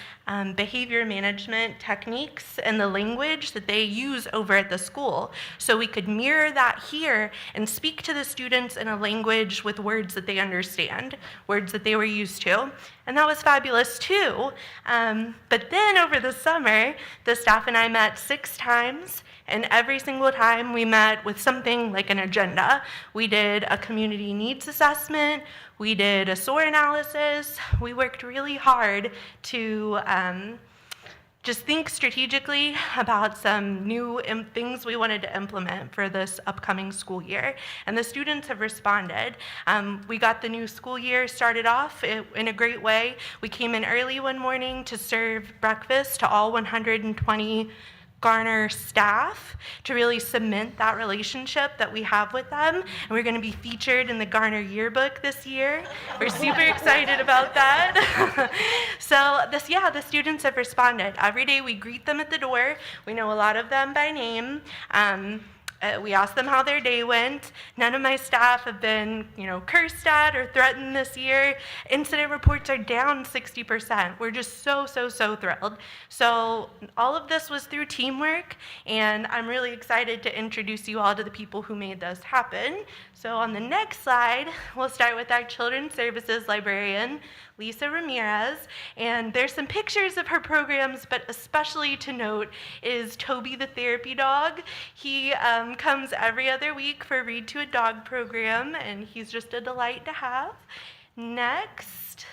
[SPEAKER 21] behavior management techniques and the language that they use over at the school. So we could mirror that here and speak to the students in a language with words that they understand, words that they were used to. And that was fabulous too. But then over the summer, the staff and I met 6 times. And every single time we met with something like an agenda. We did a community needs assessment, we did a SOAR analysis, we worked really hard to just think strategically about some new things we wanted to implement for this upcoming school year. And the students have responded. We got the new school year started off in a great way. We came in early one morning to serve breakfast to all 120 Garner staff to really cement that relationship that we have with them. And we're going to be featured in the Garner yearbook this year. We're super excited about that. So the students have responded. Every day we greet them at the door. We know a lot of them by name. We asked them how their day went. None of my staff have been, cursed at or threatened this year. Incident reports are down 60%. We're just so thrilled. So all of this was through teamwork, and I'm really excited to introduce you all to the people who made this happen. So on the next slide, we'll start with our Children's Services librarian, Lisa Ramirez, and there's some pictures of her programs, but especially to note is Toby the therapy dog. He comes every other week for Read to a Dog program, and he's just a delight to have. Next,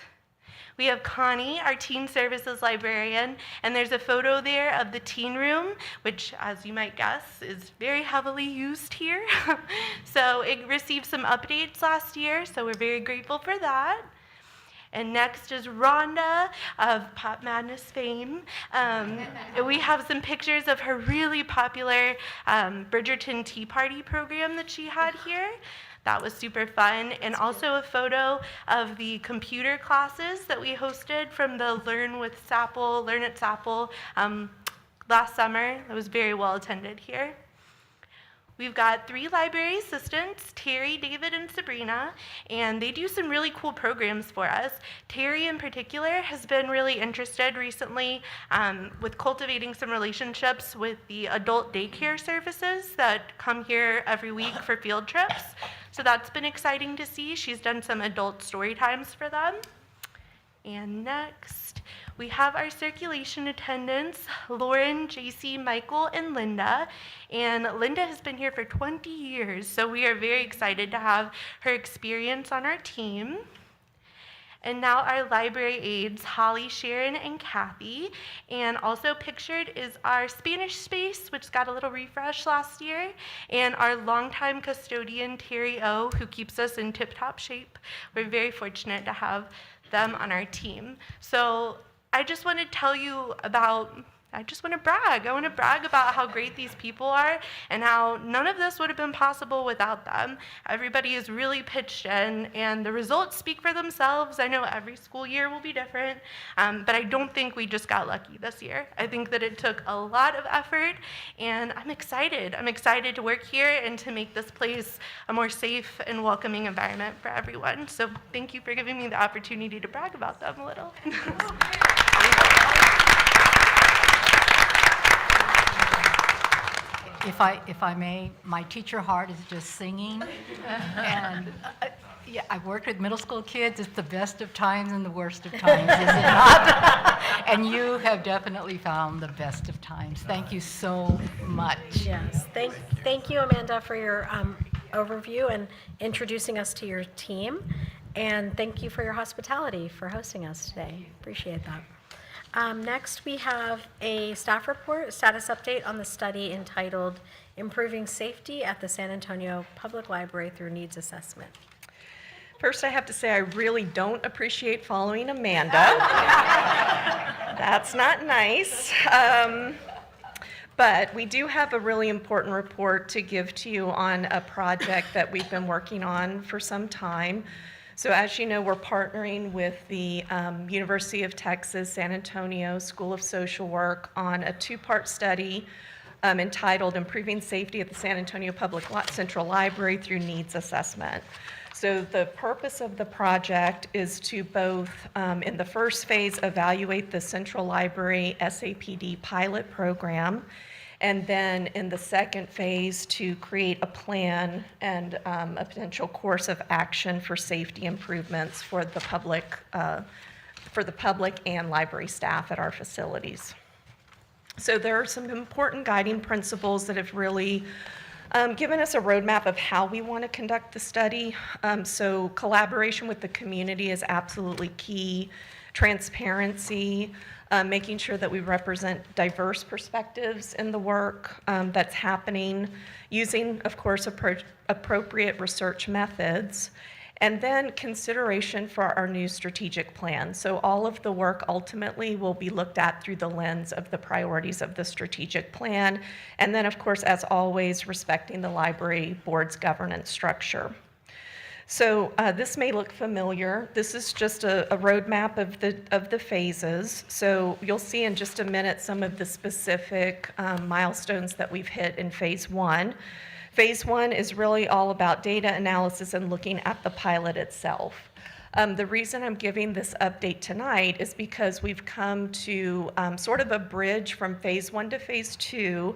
[SPEAKER 21] We have Connie, our teen services librarian, and there's a photo there of the teen room, which, as you might guess, is very heavily used here. So it received some updates last year, so we're very grateful for that. And next is Rhonda of Pop Madness fame. We have some pictures of her really popular Bridgerton Tea Party program that she had here. That was super fun. And also a photo of the computer classes that we hosted from the Learn at SAPL last summer. It was very well attended here. We've got 3 library assistants, Terry, David, and Sabrina, and they do some really cool programs for us. Terry, in particular, has been really interested recently with cultivating some relationships with the adult daycare services that come here every week for field trips. So that's been exciting to see. She's done some adult story times for them. And next, we have our circulation attendants, Lauren, JC, Michael, and Linda. And Linda has been here for 20 years, so we are very excited to have her experience on our team. And now our library aides, Holly, Sharon, and Kathy. And also pictured is our Spanish space, which got a little refresh last year, and our longtime custodian, Terry O, who keeps us in tip-top shape. We're very fortunate to have them on our team. So I just want to brag. I want to brag about how great these people are and how none of this would have been possible without them. Everybody is really pitched in, and the results speak for themselves. I know every school year will be different, but I don't think we just got lucky this year. I think that it took a lot of effort, and I'm excited. I'm excited to work here and to make this place a more safe and welcoming environment for everyone. So thank you for giving me the opportunity to brag about them a little.
[SPEAKER 6] If I may, my teacher heart is just singing. And yeah, I've worked with middle school kids. It's the best of times and the worst of times, is it not? And you have definitely found the best of times. Thank you so much.
[SPEAKER 1] Yes, thank you, Amanda, for your overview and introducing us to your team. And thank you for your hospitality for hosting us today. Appreciate that. Next, we have a staff report, status update on the study entitled Improving Safety at the San Antonio Public Library Through Needs Assessment.
[SPEAKER 15] First, I have to say I really don't appreciate following Amanda. That's not nice. But we do have a really important report to give to you on a project that we've been working on for some time. So as you know, we're partnering with the University of Texas San Antonio School of Social Work on a 2-part study entitled Improving Safety at the San Antonio Public Central Library Through Needs Assessment. So the purpose of the project is to both, in the first phase, evaluate the Central Library SAPD pilot program, and then in the second phase to create a plan and a potential course of action for safety improvements for the public and library staff at our facilities. So there are some important guiding principles that have really given us a roadmap of how we want to conduct the study. So collaboration with the community is absolutely key. Transparency, making sure that we represent diverse perspectives in the work that's happening, using, of course, appropriate research methods, and then consideration for our new strategic plan. So all of the work ultimately will be looked at through the lens of the priorities of the strategic plan, and then, of course, as always, respecting the library board's governance structure. So this may look familiar. This is just a roadmap of the phases. So you'll see in just a minute some of the specific milestones that we've hit in phase 1. Phase 1 is really all about data analysis and looking at the pilot itself. The reason I'm giving this update tonight is because we've come to sort of a bridge from phase 1 to phase 2,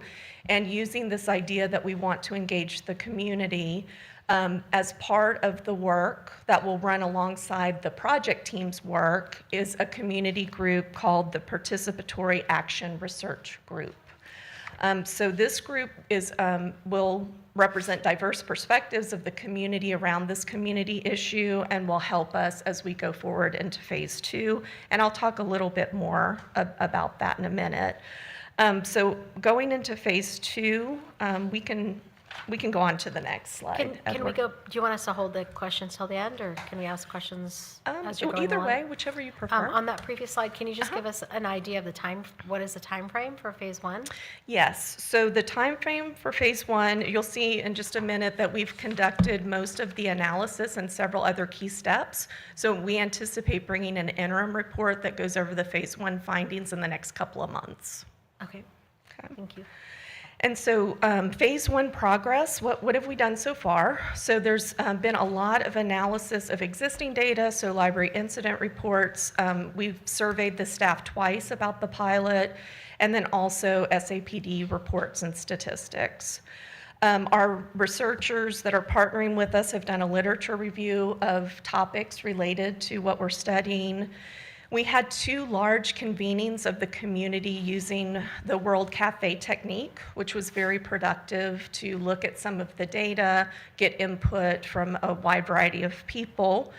[SPEAKER 15] and using this idea that we want to engage the community as part of the work that will run alongside the project team's work is a community group called the Participatory Action Research Group. So this group will represent diverse perspectives of the community around this community issue and will help us as we go forward into phase 2. And I'll talk a little bit more about that in a minute. So going into phase 2, we can go on to the next slide.
[SPEAKER 1] Can we
[SPEAKER 15] Edward.
[SPEAKER 1] go, do you want us to hold the questions till the end, or can we ask questions as you're going
[SPEAKER 15] Either
[SPEAKER 1] along?
[SPEAKER 15] way, whichever you prefer.
[SPEAKER 1] On that previous slide, can you just give us an idea of the time, what is the time frame for phase 1?
[SPEAKER 15] Yes, so the time frame for phase 1, you'll see in just a minute that we've conducted most of the analysis and several other key steps. So we anticipate bringing an interim report that goes over the phase 1 findings in the next couple of months.
[SPEAKER 1] Okay, thank you.
[SPEAKER 15] And so phase 1 progress, what have we done so far? So there's been a lot of analysis of existing data, so library incident reports. We've surveyed the staff twice about the pilot, and then also SAPD reports and statistics. Our researchers that are partnering with us have done a literature review of topics related to what we're studying. We had 2 large convenings of the community using the World Cafe technique, which was very productive to look at some of the data, get input from a wide variety of people.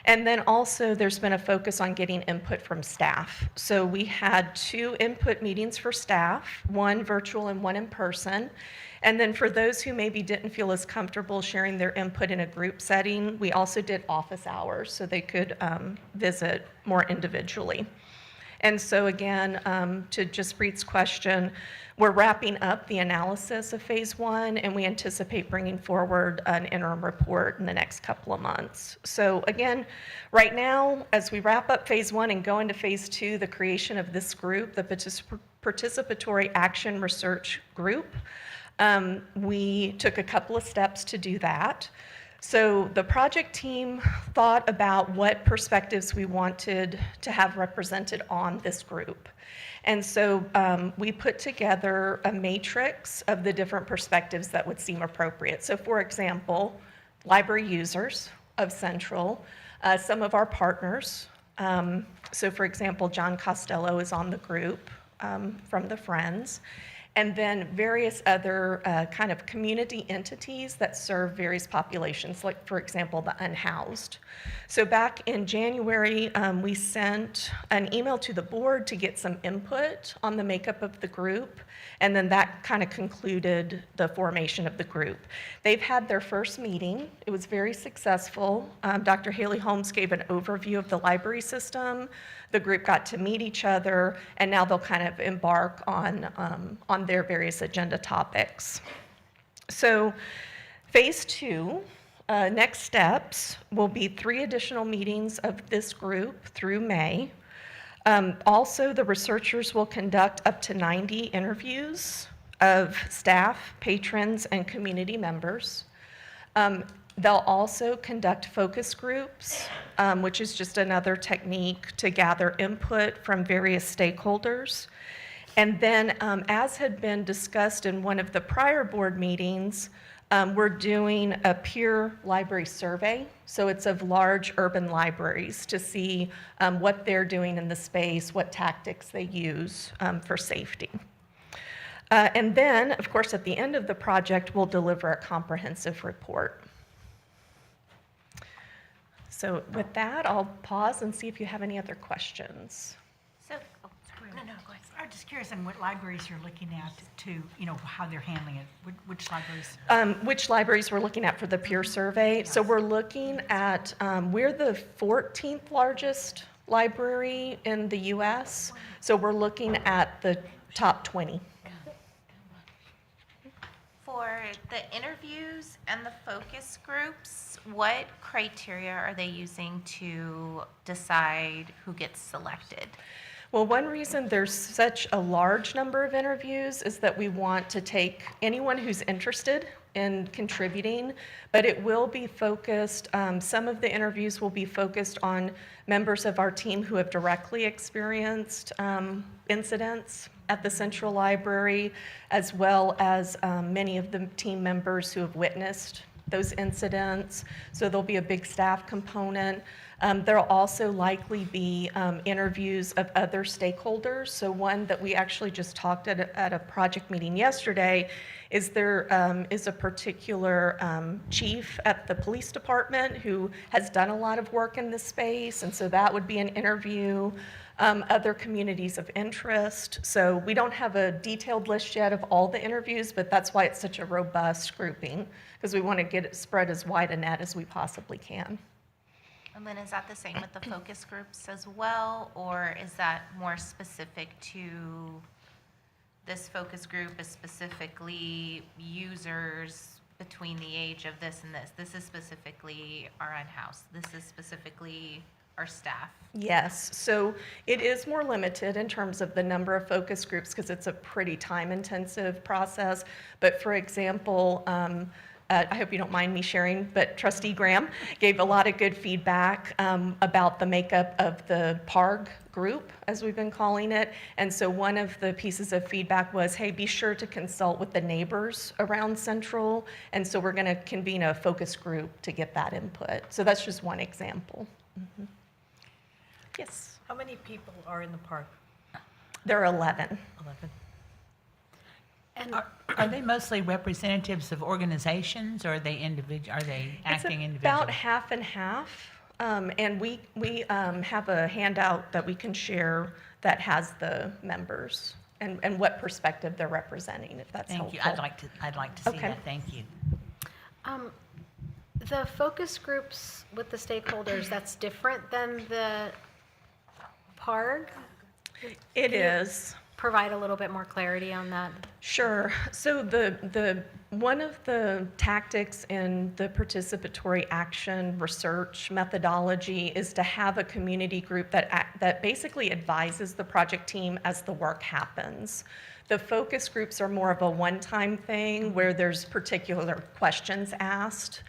[SPEAKER 15] And then also there's been a focus on getting input from staff. So we had 2 input meetings for staff, 1 virtual and 1 in person. And then for those who maybe didn't feel as comfortable sharing their input in a group setting, we also did office hours so they could visit more individually. And so again, to Jaspreet's question, we're wrapping up the analysis of phase 1, and we anticipate bringing forward an interim report in the next couple of months. So again, right now, as we wrap up phase 1 and go into phase 2, the creation of this group, the Participatory Action Research Group, we took a couple of steps to do that. So the project team thought about what perspectives we wanted to have represented on this group. And so we put together a matrix of the different perspectives that would seem appropriate. So for example, library users of Central, some of our partners. So for example, John Costello is on the group from the Friends. And then various other kind of community entities that serve various populations, like, for example, the unhoused. So back in January, we sent an email to the board to get some input on the makeup of the group, and then that kind of concluded the formation of the group. They've had their first meeting. It was very successful. Dr. Haley Holmes gave an overview of the library system. The group got to meet each other, and now they'll kind of embark on their various agenda topics. So phase 2, next steps will be 3 additional meetings of this group through May. Also, the researchers will conduct up to 90 interviews of staff, patrons, and community members. They'll also conduct focus groups, which is just another technique to gather input from various stakeholders. And then, as had been discussed in one of the prior board meetings, we're doing a peer library survey. So it's of large urban libraries to see what they're doing in the space, what tactics they use for safety. And then, of course, at the end of the project, we'll deliver a comprehensive report. So with that, I'll pause and see if you have any other questions.
[SPEAKER 5] So, I'm just curious on what libraries you're looking at to, how they're handling it. Which libraries?
[SPEAKER 15] Which libraries we're looking at for the peer survey. Yes. So we're looking at, we're the 14th largest library in the US. So we're looking at the top 20.
[SPEAKER 3] For the interviews and the focus groups, what criteria are they using to decide who gets selected?
[SPEAKER 15] Well, one reason there's such a large number of interviews is that we want to take anyone who's interested in contributing, but it will be focused, some of the interviews will be focused on members of our team who have directly experienced incidents at the Central Library, as well as many of the team members who have witnessed those incidents. So there'll be a big staff component. There'll also likely be interviews of other stakeholders. So one that we actually just talked at a project meeting yesterday is there is a particular chief at the police department who has done a lot of work in this space, and so that would be an interview. Other communities of interest. So we don't have a detailed list yet of all the interviews, but that's why it's such a robust grouping, because we want to get it spread as wide a net as we possibly can.
[SPEAKER 3] And then is that the same with the focus groups as well, or is that more specific to this focus group is specifically users between the age of this and this? This is specifically our in-house. This is specifically our staff.
[SPEAKER 15] Yes, so it is more limited in terms of the number of focus groups because it's a pretty time-intensive process. But for example, I hope you don't mind me sharing, but Trustee Graham gave a lot of good feedback about the makeup of the PARG group, as we've been calling it. And so one of the pieces of feedback was, hey, be sure to consult with the neighbors around Central. And so we're going to convene a focus group to get that input. So that's just one example. Mm-hmm. Yes.
[SPEAKER 9] How many people are in the park?
[SPEAKER 15] There are 11.
[SPEAKER 9] 11.
[SPEAKER 1] And
[SPEAKER 4] Are they mostly representatives of organizations, or are they individual? Are they acting
[SPEAKER 15] It's
[SPEAKER 4] individually?
[SPEAKER 15] about half and half. And we have a handout that we can share that has the members and what perspective they're representing, if that's
[SPEAKER 4] Thank you.
[SPEAKER 15] helpful.
[SPEAKER 4] I'd like to see
[SPEAKER 15] Okay.
[SPEAKER 4] that. Thank you.
[SPEAKER 1] The focus groups with the stakeholders, that's different than the PARG?
[SPEAKER 15] It
[SPEAKER 1] Can you
[SPEAKER 15] is.
[SPEAKER 1] Provide a little bit more clarity on that.
[SPEAKER 15] Sure. So the one of the tactics in the participatory action research methodology is to have a community group that basically advises the project team as the work happens. The focus groups are more of a one-time thing where there's particular questions asked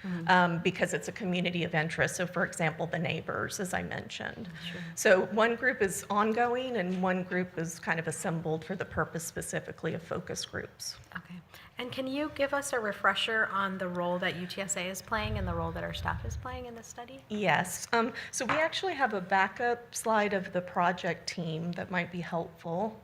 [SPEAKER 15] because it's a community of interest. So for example, the neighbors, as I mentioned.
[SPEAKER 1] Sure.
[SPEAKER 15] So one group is ongoing and one group is kind of assembled for the purpose specifically of focus groups.
[SPEAKER 1] Okay. And can you give us a refresher on the role that UTSA is playing and the role that our staff is playing in this study?
[SPEAKER 15] Yes. So we actually have a backup slide of the project team that might be helpful.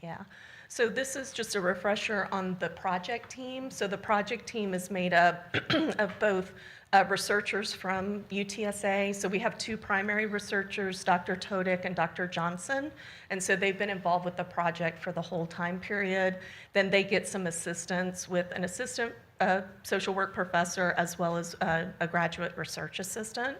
[SPEAKER 15] Yeah. So this is just a refresher on the project team. So the project team is made up of both researchers from UTSA. So we have two primary researchers, Dr. Todick and Dr. Johnson. And so they've been involved with the project for the whole time period. Then they get some assistance with an assistant social work professor as well as a graduate research assistant.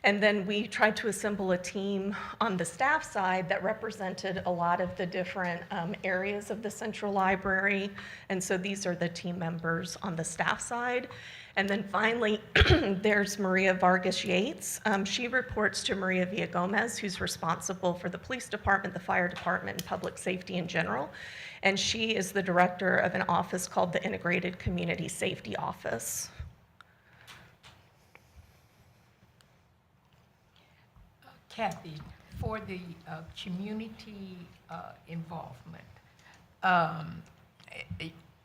[SPEAKER 15] And then we tried to assemble a team on the staff side that represented a lot of the different areas of the Central Library. And so these are the team members on the staff side. And then finally, there's Maria Vargas Yates. She reports to Maria Villagomez, who's responsible for the police department, the fire department, and public safety in general. And she is the director of an office called the Integrated Community Safety Office.
[SPEAKER 7] Kathy, for the community involvement,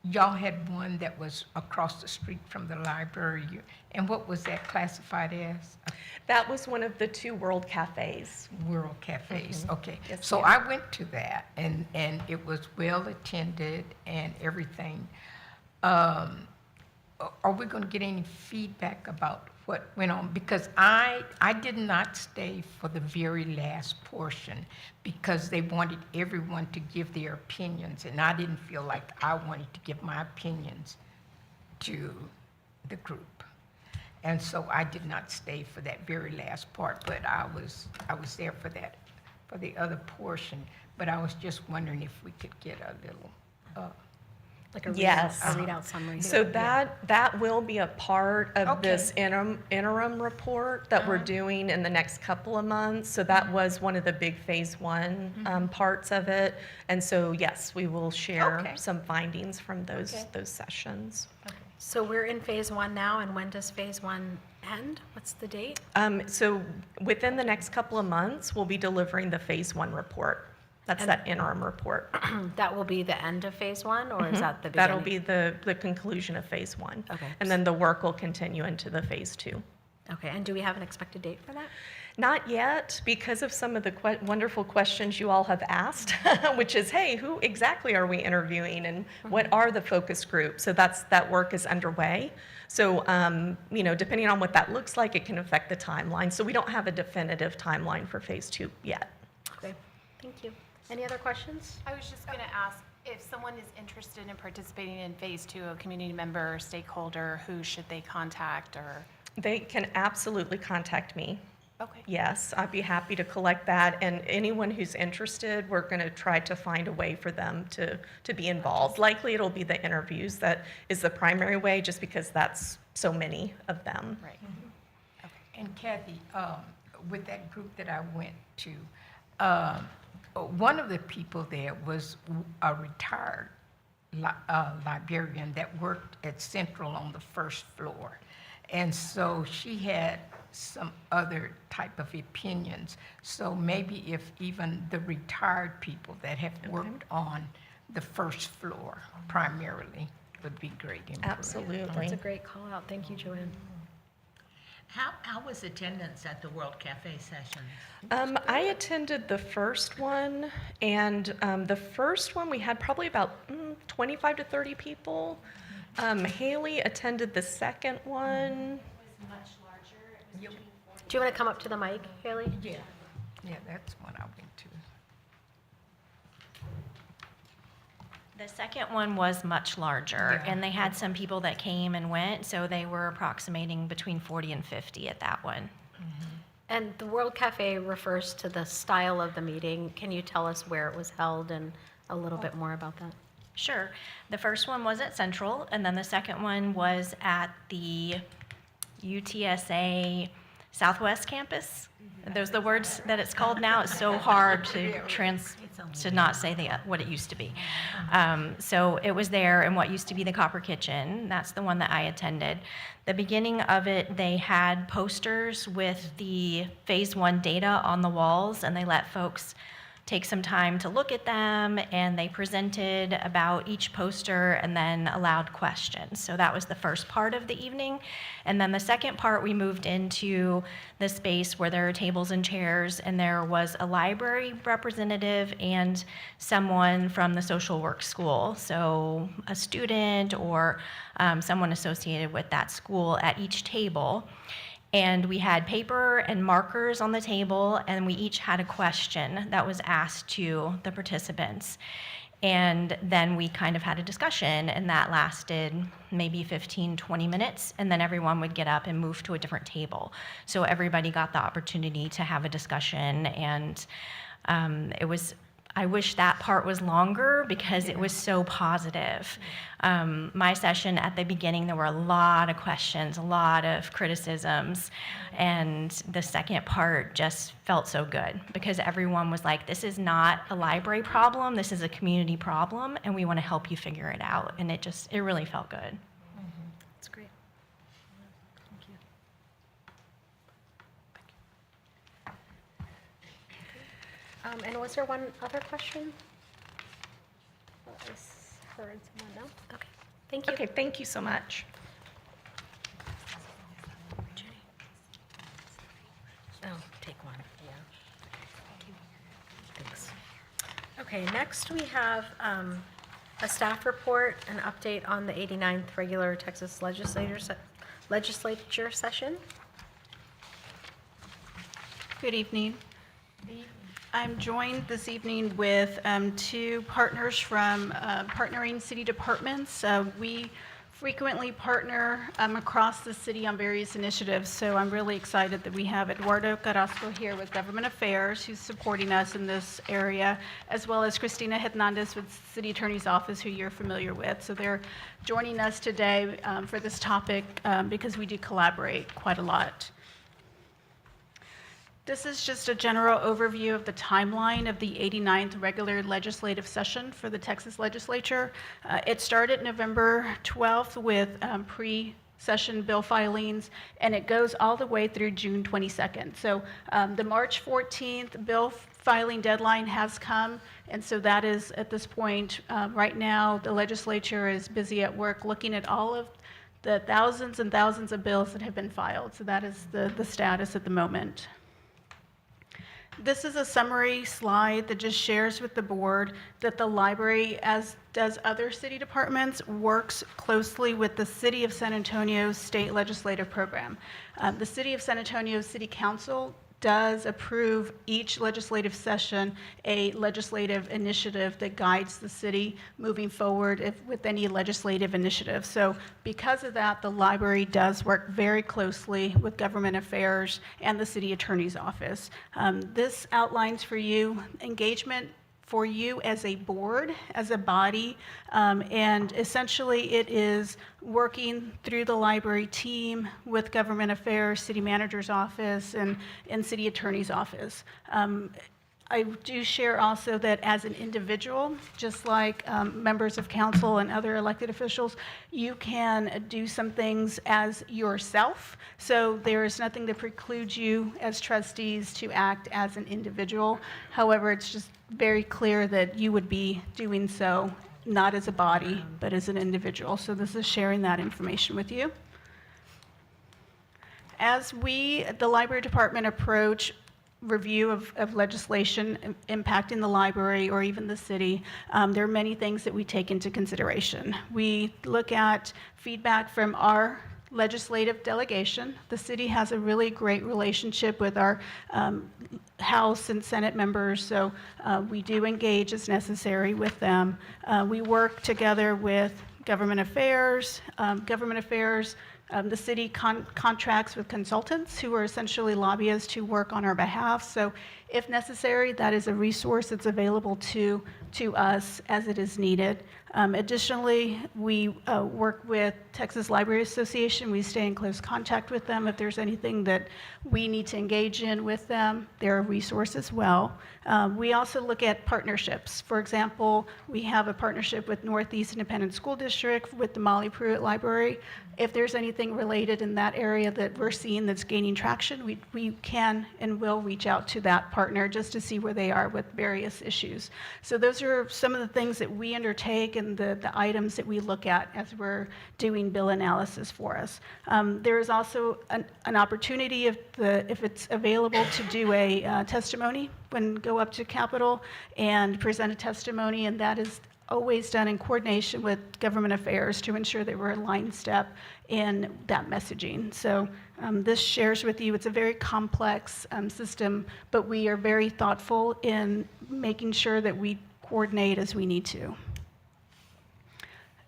[SPEAKER 7] y'all had one that was across the street from the library. And what was that classified as?
[SPEAKER 15] That was one of the two World Cafes.
[SPEAKER 7] World Cafes, okay.
[SPEAKER 15] Yes,
[SPEAKER 7] So
[SPEAKER 15] ma'am.
[SPEAKER 7] I went to that, and it was well attended and everything. Are we going to get any feedback about what went on? Because I did not stay for the very last portion because they wanted everyone to give their opinions, and I didn't feel like I wanted to give my opinions to the group. And so I did not stay for that very last part, but I was there for that, for the other portion. But I was just wondering if we could get a little
[SPEAKER 1] Like a
[SPEAKER 15] Yes.
[SPEAKER 1] readout summary.
[SPEAKER 15] So that will be a part of
[SPEAKER 7] Okay.
[SPEAKER 15] this interim report that we're doing in the next couple of months. So that was one of the big phase one parts of it. And so, yes, we will share
[SPEAKER 7] Okay.
[SPEAKER 15] some findings from those
[SPEAKER 1] Okay.
[SPEAKER 15] those sessions.
[SPEAKER 1] So we're in phase one now, and when does phase one end? What's the date?
[SPEAKER 15] So within the next couple of months, we'll be delivering the phase one report. That's
[SPEAKER 1] And-
[SPEAKER 15] that interim report.
[SPEAKER 1] That will be the end of phase one, or is that the beginning?
[SPEAKER 15] That'll be the conclusion of phase one.
[SPEAKER 1] Okay.
[SPEAKER 15] And then the work will continue into the phase two.
[SPEAKER 1] Okay, and do we have an expected date for that?
[SPEAKER 15] Not yet, because of some of the wonderful questions you all have asked, which is, hey, who exactly are we interviewing and what are the focus groups? So that work is underway. So, depending on what that looks like, it can affect the timeline. So we don't have a definitive timeline for phase two yet.
[SPEAKER 1] Okay, thank you. Any other questions?
[SPEAKER 10] I was just going to ask, if someone is interested in participating in phase two, a community member or stakeholder, who should they contact or?
[SPEAKER 15] They can absolutely contact me.
[SPEAKER 10] Okay.
[SPEAKER 15] Yes, I'd be happy to collect that, and anyone who's interested, we're going to try to find a way for them to be involved. Likely it'll be the interviews that is the primary way, just because that's so many of them.
[SPEAKER 10] Right.
[SPEAKER 7] And Kathy, with that group that I went to, one of the people there was a retired librarian that worked at Central on the first floor. And so she had some other type of opinions. So maybe if even the retired people that have worked on the first floor primarily would be great input.
[SPEAKER 15] Absolutely.
[SPEAKER 1] That's a great call out. Thank you, Joanne.
[SPEAKER 4] How was attendance at the World Cafe session?
[SPEAKER 15] I attended the first one, and the first one we had probably about 25 to 30 people. Haley attended the second one.
[SPEAKER 1] Do you want to come up to the mic, Haley?
[SPEAKER 7] Yeah, that's what I went to.
[SPEAKER 2] The second one was much larger, and they had some people that came and went, so they were approximating between 40 and 50 at that one.
[SPEAKER 1] And the World Cafe refers to the style of the meeting. Can you tell us where it was held and a little bit more about that?
[SPEAKER 2] Sure. The first one was at Central, and then the second one was at the UTSA Southwest campus. Those are the words that it's called now. It's so hard to not say what it used to be. So it was there in what used to be the Copper Kitchen. That's the one that I attended. The beginning of it, they had posters with the phase one data on the walls, and they let folks take some time to look at them, and they presented about each poster and then allowed questions. So that was the first part of the evening. And then the second part, we moved into the space where there are tables and chairs, and there was a library representative and someone from the social work school. So a student or someone associated with that school at each table. And we had paper and markers on the table, and we each had a question that was asked to the participants. And then we kind of had a discussion, and that lasted maybe 15, 20 minutes, and then everyone would get up and move to a different table. So everybody got the opportunity to have a discussion, and I wish that part was longer because it was so positive. My session at the beginning, there were a lot of questions, a lot of criticisms, and the second part just felt so good because everyone was like, this is not a library problem, this is a community problem, and we want to help you figure it out. And it really felt good.
[SPEAKER 1] That's great. Thank you. And was there one other question? I heard someone, no? Okay, thank you.
[SPEAKER 15] Okay, thank you so much.
[SPEAKER 1] Oh, take one, yeah. Thanks. Okay, next we have a staff report, an update on the 89th regular Texas legislature session.
[SPEAKER 16] Good evening. I'm joined this evening with two partners from partnering city departments. We frequently partner across the city on various initiatives, so I'm really excited that we have Eduardo Carrasco here with Government Affairs, who's supporting us in this area, as well as Cristina Hernandez with City Attorney's Office, who you're familiar with. So they're joining us today for this topic because we do collaborate quite a lot. This is just a general overview of the timeline of the 89th regular legislative session for the Texas legislature. It started November 12th with pre-session bill filings, and it goes all the way through June 22nd. So the March 14th bill filing deadline has come, and so that is at this point, right now, the legislature is busy at work looking at all of the thousands and thousands of bills that have been filed. So that is the status at the moment. This is a summary slide that just shares with the board that the library, as does other city departments, works closely with the City of San Antonio's state legislative program. The City of San Antonio City Council does approve each legislative session a legislative initiative that guides the city moving forward with any legislative initiative. So because of that, the library does work very closely with government affairs and the city attorney's office. This outlines for you engagement for you as a board, as a body, and essentially it is working through the library team with government affairs, city manager's office, and city attorney's office. I do share also that as an individual, just like members of council and other elected officials, you can do some things as yourself. So there is nothing that precludes you as trustees to act as an individual. However, it's just very clear that you would be doing so not as a body, but as an individual. So this is sharing that information with you. As we, the library department, approach review of legislation impacting the library or even the city, there are many things that we take into consideration. We look at feedback from our legislative delegation. The city has a really great relationship with our House and Senate members, so we do engage as necessary with them. We work together with government affairs. The city contracts with consultants who are essentially lobbyists who work on our behalf. So if necessary, that is a resource that's available to us as it is needed. Additionally, we work with Texas Library Association. We stay in close contact with them. If there's anything that we need to engage in with them, they're a resource as well. We also look at partnerships. For example, we have a partnership with Northeast Independent School District with the Molly Pruitt Library. If there's anything related in that area that we're seeing that's gaining traction, we can and will reach out to that partner just to see where they are with various issues. So those are some of the things that we undertake and the items that we look at as we're doing bill analysis for us. There is also an opportunity, if it's available, to do a testimony when go up to Capitol and present a testimony, and that is always done in coordination with government affairs to ensure that we're in line step in that messaging. So this shares with you, it's a very complex system, but we are very thoughtful in making sure that we coordinate as we need to.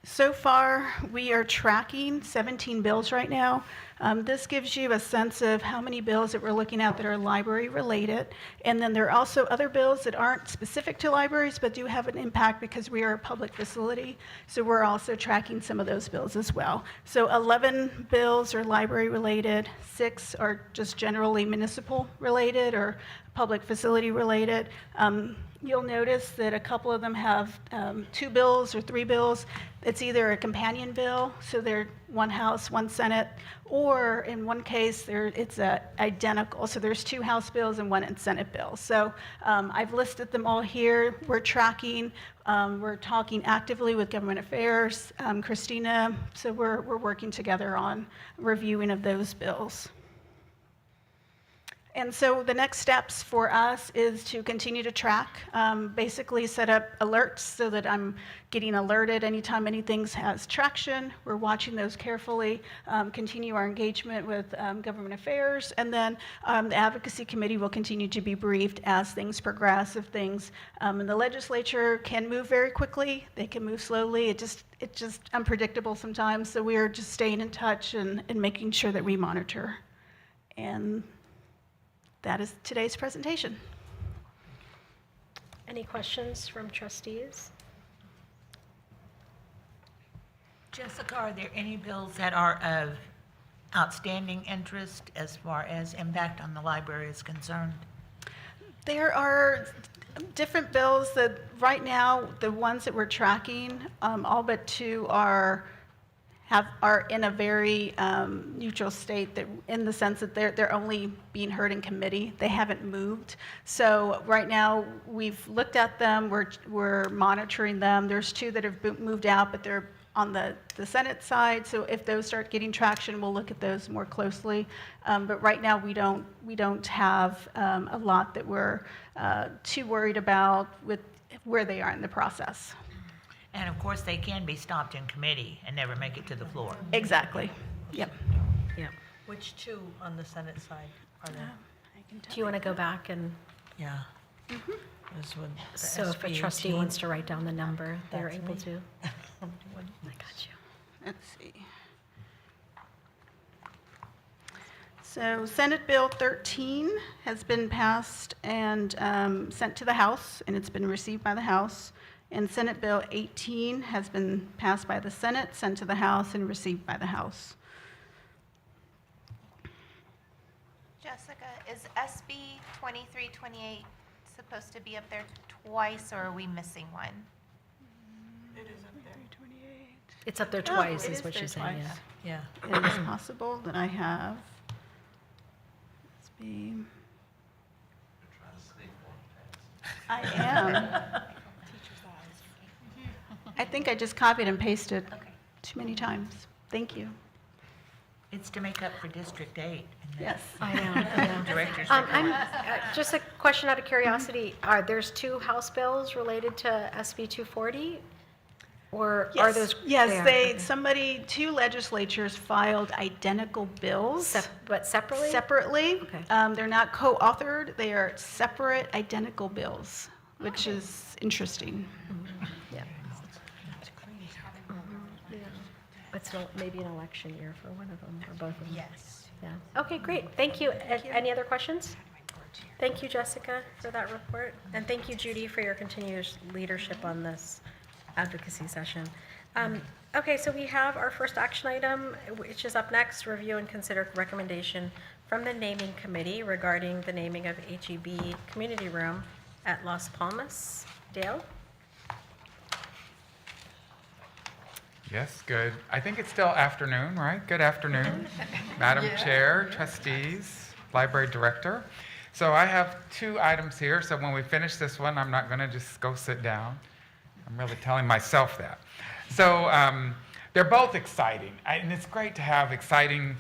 [SPEAKER 16] So far, we are tracking 17 bills right now. This gives you a sense of how many bills that we're looking at that are library related. And then there are also other bills that aren't specific to libraries but do have an impact because we are a public facility. So we're also tracking some of those bills as well. So 11 bills are library related, 6 are just generally municipal related or public facility related. You'll notice that a couple of them have 2 bills or 3 bills. It's either a companion bill, so they're one House, one Senate, or in one case, it's identical. So there's 2 House bills and 1 Senate bill. So I've listed them all here. We're tracking. We're talking actively with government affairs, Christina. So we're working together on reviewing of those bills. And so the next steps for us is to continue to track, basically set up alerts so that I'm getting alerted anytime anything has traction. We're watching those carefully, continue our engagement with government affairs, and then the advocacy committee will continue to be briefed as things progress. If things in the legislature can move very quickly, they can move slowly. It's just unpredictable sometimes, so we are just staying in touch and making sure that we monitor. And that is today's presentation.
[SPEAKER 1] Any questions from trustees?
[SPEAKER 4] Jessica, are there any bills that are of outstanding interest as far as impact on the library is concerned?
[SPEAKER 16] There are different bills that right now, the ones that we're tracking, all but 2 are in a very neutral state, that in the sense that they're only being heard in committee. They haven't moved. So right now we've looked at them. We're monitoring them. There's 2 that have moved out, but they're on the Senate side. So if those start getting traction, we'll look at those more closely. But right now we don't have a lot that we're too worried about with where they are in the process.
[SPEAKER 4] And of course, they can be stopped in committee and never make it to the floor.
[SPEAKER 16] Exactly. Yep.
[SPEAKER 1] Yep.
[SPEAKER 9] Which 2 on the Senate side are there?
[SPEAKER 1] Do you want to go back and?
[SPEAKER 9] Yeah. This one, the
[SPEAKER 1] So if a
[SPEAKER 9] SB
[SPEAKER 1] trustee
[SPEAKER 9] 18.
[SPEAKER 1] wants to write down the number, they're
[SPEAKER 9] That's
[SPEAKER 1] able
[SPEAKER 9] me.
[SPEAKER 1] to.
[SPEAKER 16] I got you. Let's see. So Senate Bill 13 has been passed and sent to the House, and it's been received by the House. And Senate Bill 18 has been passed by the Senate, sent to the House, and received by the House.
[SPEAKER 3] Jessica, is SB 2328 supposed to be up there twice, or are we missing one?
[SPEAKER 16] It is up there. 28.
[SPEAKER 1] It's up there
[SPEAKER 16] Oh,
[SPEAKER 1] twice,
[SPEAKER 16] it
[SPEAKER 1] is
[SPEAKER 16] is
[SPEAKER 1] what
[SPEAKER 16] there
[SPEAKER 1] she's saying,
[SPEAKER 16] twice.
[SPEAKER 1] yeah.
[SPEAKER 16] It is possible that I have. Let's be. I am. I think I just copied and pasted too many times. Thank you.
[SPEAKER 4] It's to make up for District 8.
[SPEAKER 16] Yes.
[SPEAKER 1] I know.
[SPEAKER 4] Directors.
[SPEAKER 1] Just a question out of curiosity, there's 2 House bills related to SB 240? Or are those?
[SPEAKER 16] Yes,
[SPEAKER 1] okay.
[SPEAKER 16] somebody, 2 legislatures filed identical bills.
[SPEAKER 1] But separately?
[SPEAKER 16] Separately.
[SPEAKER 1] Okay.
[SPEAKER 16] They're not co-authored, they are separate identical bills, which is interesting.
[SPEAKER 1] Yeah. It's maybe an election year for one of them, or both of them.
[SPEAKER 9] Yes.
[SPEAKER 1] Yeah. Okay, great. Thank you. Any other questions? Thank you, Jessica, for that report. And thank you, Judy, for your continuous leadership on this advocacy session. Okay, so we have our first action item, which is up next, review and consider recommendation from the naming committee regarding the naming of HEB Community Room at Las Palmas. Dale?
[SPEAKER 17] Yes, good. I think it's still afternoon, right? Good afternoon, Madam Chair, trustees, library director. So I have 2 items here, so when we finish this one, I'm not going to just go sit down. I'm really telling myself that. So they're both exciting, and it's great to have exciting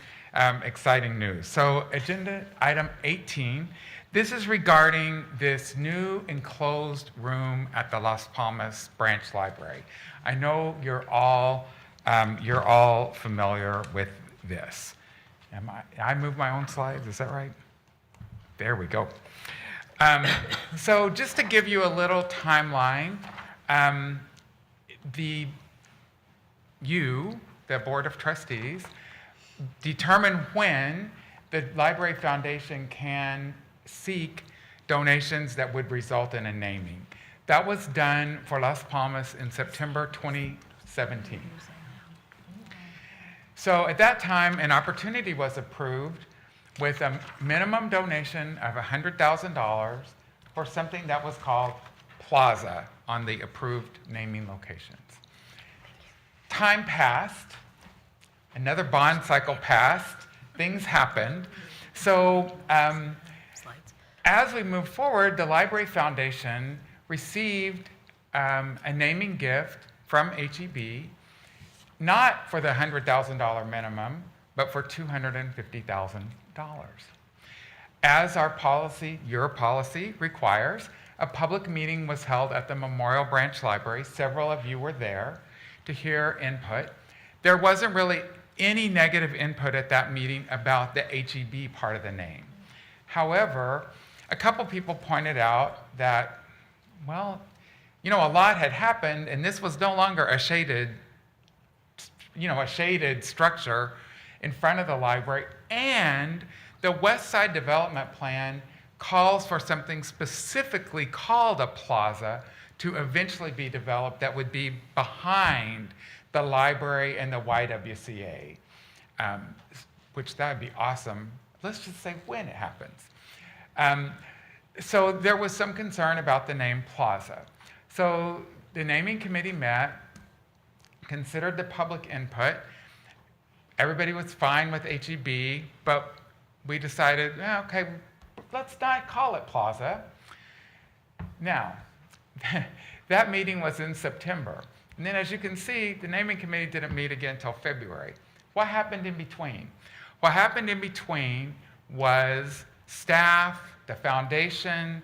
[SPEAKER 17] news. So agenda item 18, this is regarding this new enclosed room at the Las Palmas Branch Library. I know you're all familiar with this. I move my own slides, is that right? There we go. So just to give you a little timeline, the Board of Trustees, determine when the Library Foundation can seek donations that would result in a naming. That was done for Las Palmas in September 2017. So at that time, an opportunity was approved with a minimum donation of $100,000 for something that was called Plaza on the approved naming locations. Time passed, another bond cycle passed, things happened. So as we move forward, the Library Foundation received a naming gift from HEB, not for the $100,000 minimum, but for $250,000. As our policy, your policy requires, a public meeting was held at the Memorial Branch Library. Several of you were there to hear input. There wasn't really any negative input at that meeting about the HEB part of the name. However, a couple people pointed out that, well, a lot had happened, and this was no longer a shaded structure in front of the library, and the West Side Development Plan calls for something specifically called a plaza to eventually be developed that would be behind the library and the YWCA, which that would be awesome. Let's just say when it happens. So there was some concern about the name Plaza. So the naming committee met, considered the public input, Everybody was fine with HEB, but we decided, okay, let's not call it Plaza. Now, that meeting was in September. And then as you can see, the naming committee didn't meet again until February. What happened in between? What happened in between was staff, the foundation,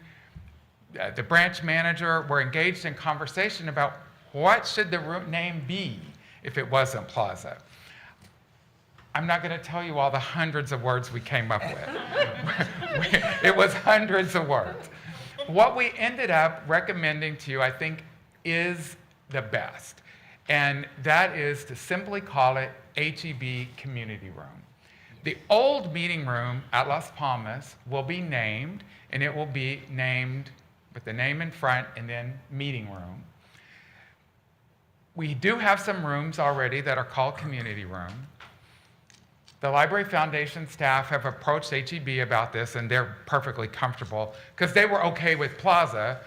[SPEAKER 17] the branch manager were engaged in conversation about what should the name be if it wasn't Plaza. I'm not going to tell you all the hundreds of words we came up with. It was hundreds of words. What we ended up recommending to you, I think, is the best. And that is to simply call it HEB Community Room. The old meeting room at Las Palmas will be named, and it will be named with the name in front and then meeting room. We do have some rooms already that are called Community Room. The Library Foundation staff have approached HEB about this, and they're perfectly comfortable because they were okay with Plaza.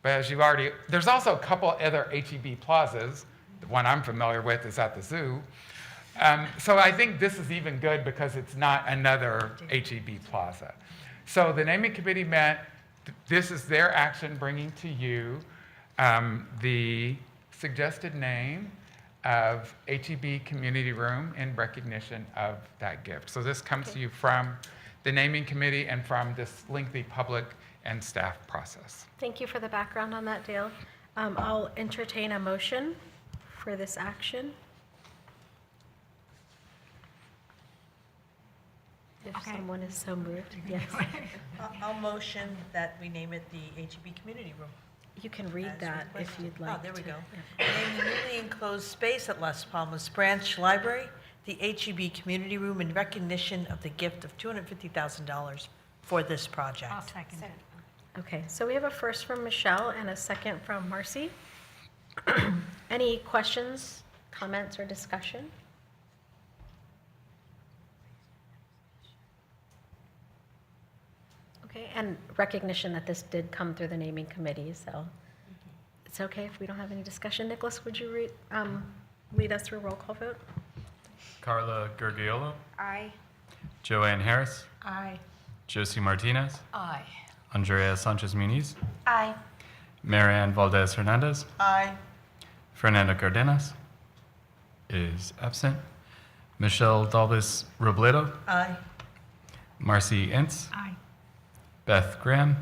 [SPEAKER 17] But as you've already, there's also a couple other HEB plazas. The one I'm familiar with is at the zoo. So I think this is even good because it's not another HEB plaza. So the naming committee met. This is their action bringing to you the suggested name of HEB Community Room in recognition of that gift. So this comes to you from the naming committee and from this lengthy public and staff process.
[SPEAKER 1] Thank you for the background on that, Dale. I'll entertain a motion for this action. If someone is so moved, yes.
[SPEAKER 9] I'll motion that we name it the HEB Community Room.
[SPEAKER 1] You can read that if you'd like.
[SPEAKER 9] Oh, there we
[SPEAKER 1] to.
[SPEAKER 9] go.
[SPEAKER 1] Yeah.
[SPEAKER 9] In the newly enclosed space at Las Palmas Branch Library, the HEB Community Room in recognition of the gift of $250,000 for this project.
[SPEAKER 5] I'll second it.
[SPEAKER 1] Okay, so we have a first from Michelle and a second from Marcy. Any questions, comments, or discussion? Okay, and recognition that this did come through the naming committee, so it's okay if we don't have any discussion. Nicholas, would you lead us through a roll call vote?
[SPEAKER 8] Carla Gurgiolo,
[SPEAKER 11] Aye.
[SPEAKER 8] Joanne Harris,
[SPEAKER 7] Aye.
[SPEAKER 8] Josie Martinez,
[SPEAKER 5] Aye.
[SPEAKER 8] Andrea Sanchez Muniz,
[SPEAKER 11] Aye.
[SPEAKER 8] Marianne Valdez Hernandez,
[SPEAKER 9] Aye.
[SPEAKER 8] Fernando Cardenas is absent, Michelle Dalbis Robledo,
[SPEAKER 9] Aye.
[SPEAKER 8] Marcy Ince,
[SPEAKER 5] Aye.
[SPEAKER 8] Beth Graham,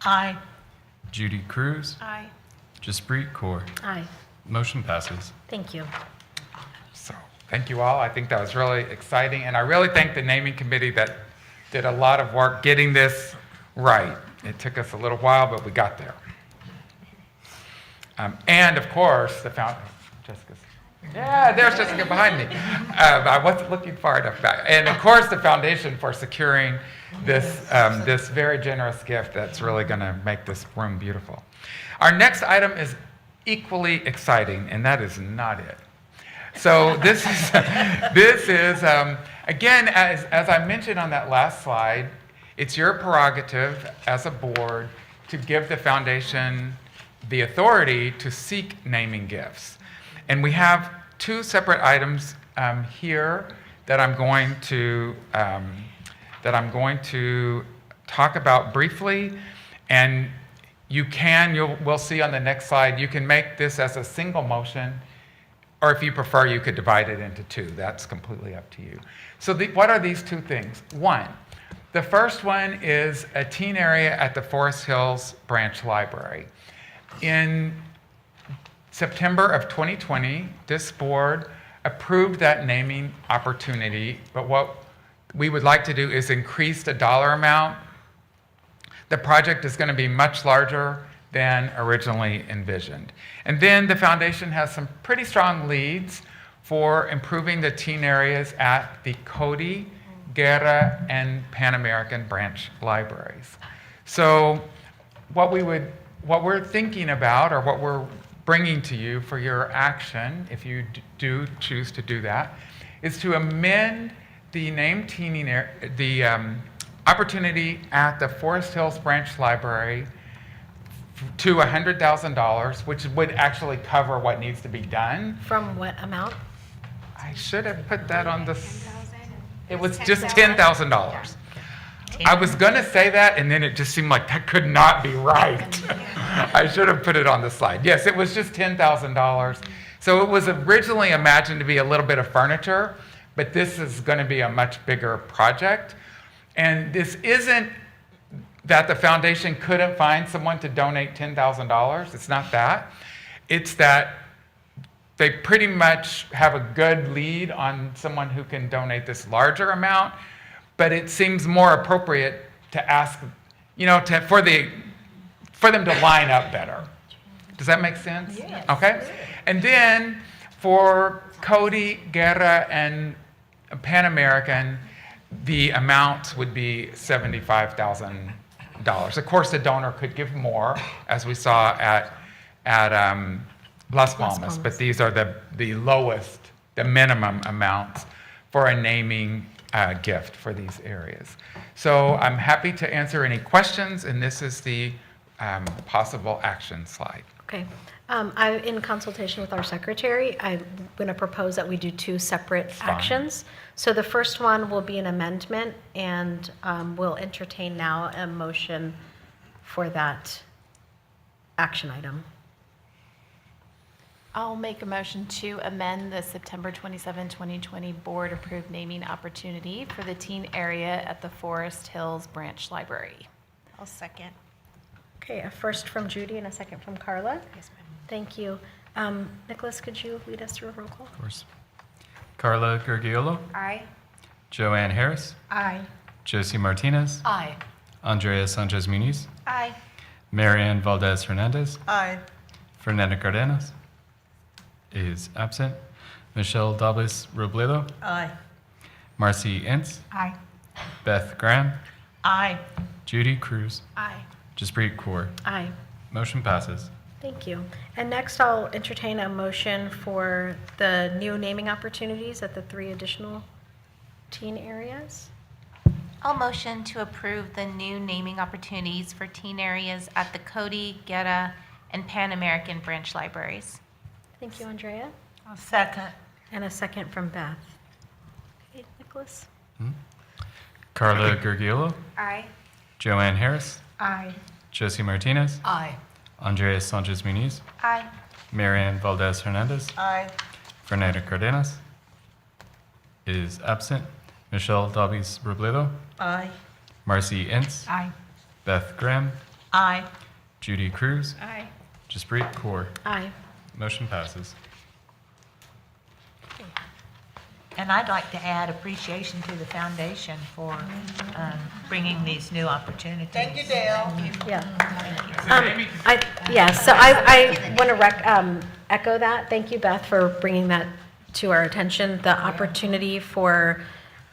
[SPEAKER 9] Aye.
[SPEAKER 8] Judy Cruz,
[SPEAKER 11] Aye.
[SPEAKER 8] Jasprit Kaur.
[SPEAKER 1] Aye.
[SPEAKER 8] Motion passes.
[SPEAKER 1] Thank you.
[SPEAKER 17] So thank you all. I think that was really exciting. And I really thank the naming committee that did a lot of work getting this right. It took us a little while, but we got there. And of course, the Jessica's. Yeah, there's Jessica behind me. I wasn't looking far enough back. And of course, the foundation for securing this, this very generous gift that's really going to make this room beautiful. Our next item is equally exciting, and that is not it. So this is again, as I mentioned on that last slide, it's your prerogative as a board to give the foundation the authority to seek naming gifts. And we have two separate items here that I'm going to talk about briefly. And we'll see on the next slide, you can make this as a single motion, or if you prefer, you could divide it into two. That's completely up to you. So what are these two things? One, the first one is a teen area at the Forest Hills Branch Library. In September of 2020, this board approved that naming opportunity, but what we would like to do is increase the dollar amount. The project is going to be much larger than originally envisioned. And then the foundation has some pretty strong leads for improving the teen areas at the Cody, Guerra, and Pan American branch libraries. So what we're thinking about, or what we're bringing to you for your action, if you do choose to do that, is to amend the named opportunity at the Forest Hills Branch Library to $100,000, which would actually cover what needs to be done.
[SPEAKER 1] From what amount?
[SPEAKER 17] I should have put that on this. It was just $10,000. I was going to say that, and then it just seemed like that could not be right. I should have put it on the slide. Yes, it was just $10,000. So it was originally imagined to be a little bit of furniture, but this is going to be a much bigger project. And this isn't that the foundation couldn't find someone to donate $10,000. It's not that. It's that they pretty much have a good lead on someone who can donate this larger amount, but it seems more appropriate to ask, for them to line up better. Does that make sense?
[SPEAKER 1] Yes.
[SPEAKER 17] Okay. And then for Cody, Guerra, and Pan American, the amount would be $75,000. Of course, the donor could give more, as we saw at Las Palmas, but these are the lowest, the minimum amounts for a naming gift for these areas. So I'm happy to answer any questions, and this is the possible action slide.
[SPEAKER 1] Okay. In consultation with our secretary, I'm going to propose that we do two separate actions. So the first one will be an amendment, and we'll entertain now a motion for that action item.
[SPEAKER 10] I'll make a motion to amend the September 27, 2020 board-approved naming opportunity for the teen area at the Forest Hills Branch Library.
[SPEAKER 3] I'll second.
[SPEAKER 1] Okay, a first from Judy and a second from Carla.
[SPEAKER 3] Yes, ma'am.
[SPEAKER 1] Thank you. Nicholas, could you lead us through a roll call?
[SPEAKER 8] Of course. Carla Gurgiolo,
[SPEAKER 11] Aye.
[SPEAKER 8] Joanne Harris,
[SPEAKER 5] Aye.
[SPEAKER 8] Josie Martinez,
[SPEAKER 6] Aye.
[SPEAKER 8] Andrea Sanchez Muniz,
[SPEAKER 3] Aye.
[SPEAKER 8] Marianne Valdez Hernandez,
[SPEAKER 9] Aye.
[SPEAKER 8] Fernanda Cardenas is absent, Michelle Dobbs Robledo,
[SPEAKER 9] Aye.
[SPEAKER 8] Marcy Ince,
[SPEAKER 5] Aye.
[SPEAKER 8] Beth Graham,
[SPEAKER 9] Aye.
[SPEAKER 8] Judy Cruz,
[SPEAKER 3] Aye.
[SPEAKER 8] Jaspreet Kaur.
[SPEAKER 1] Aye.
[SPEAKER 8] Motion passes.
[SPEAKER 1] Thank you. And next, I'll entertain a motion for the new naming opportunities at the 3 additional teen areas.
[SPEAKER 3] I'll motion to approve the new naming opportunities for teen areas at the Cody, Guerra, and Pan American branch libraries.
[SPEAKER 1] Thank you, Andrea.
[SPEAKER 9] I'll second.
[SPEAKER 1] And a second from Beth. Okay, Nicholas?
[SPEAKER 8] Carla Gurgiolo,
[SPEAKER 11] Aye.
[SPEAKER 8] Joanne Harris,
[SPEAKER 5] Aye.
[SPEAKER 8] Josie Martinez,
[SPEAKER 6] Aye.
[SPEAKER 8] Andrea Sanchez Muniz,
[SPEAKER 3] Aye.
[SPEAKER 8] Marianne Valdez Hernandez,
[SPEAKER 9] Aye.
[SPEAKER 8] Fernanda Cardenas is absent, Michelle Dobbs Robledo,
[SPEAKER 9] Aye.
[SPEAKER 8] Marcy Ince,
[SPEAKER 5] Aye.
[SPEAKER 8] Beth Graham,
[SPEAKER 9] Aye.
[SPEAKER 8] Judy Cruz,
[SPEAKER 3] Aye.
[SPEAKER 8] Jaspreet Kaur.
[SPEAKER 1] Aye.
[SPEAKER 8] Motion passes.
[SPEAKER 4] And I'd like to add appreciation to the foundation for bringing these new opportunities.
[SPEAKER 9] Thank you, Dale.
[SPEAKER 1] Yeah. So I want to echo that. Thank you, Beth, for bringing that to our attention. The opportunity for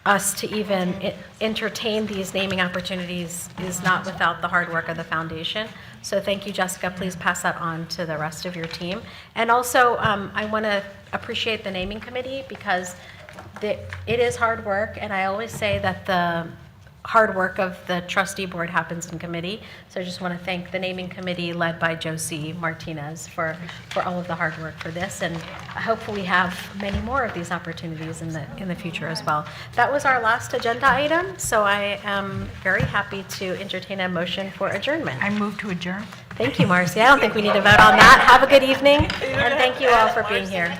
[SPEAKER 1] us to even entertain these naming opportunities is not without the hard work of the foundation. So thank you, Jessica. Please pass that on to the rest of your team. And also, I want to appreciate the naming committee because it is hard work, and I always say that the hard work of the trustee board happens in committee. So I just want to thank the naming committee led by Josie Martinez for all of the hard work for this, and hopefully have many more of these opportunities in the future as well. That was our last agenda item, so I am very happy to entertain a motion for adjournment.
[SPEAKER 5] I move to adjourn.
[SPEAKER 1] Thank you, Marcy. I don't think we need to vote on that. Have a good evening, and thank you all for being here.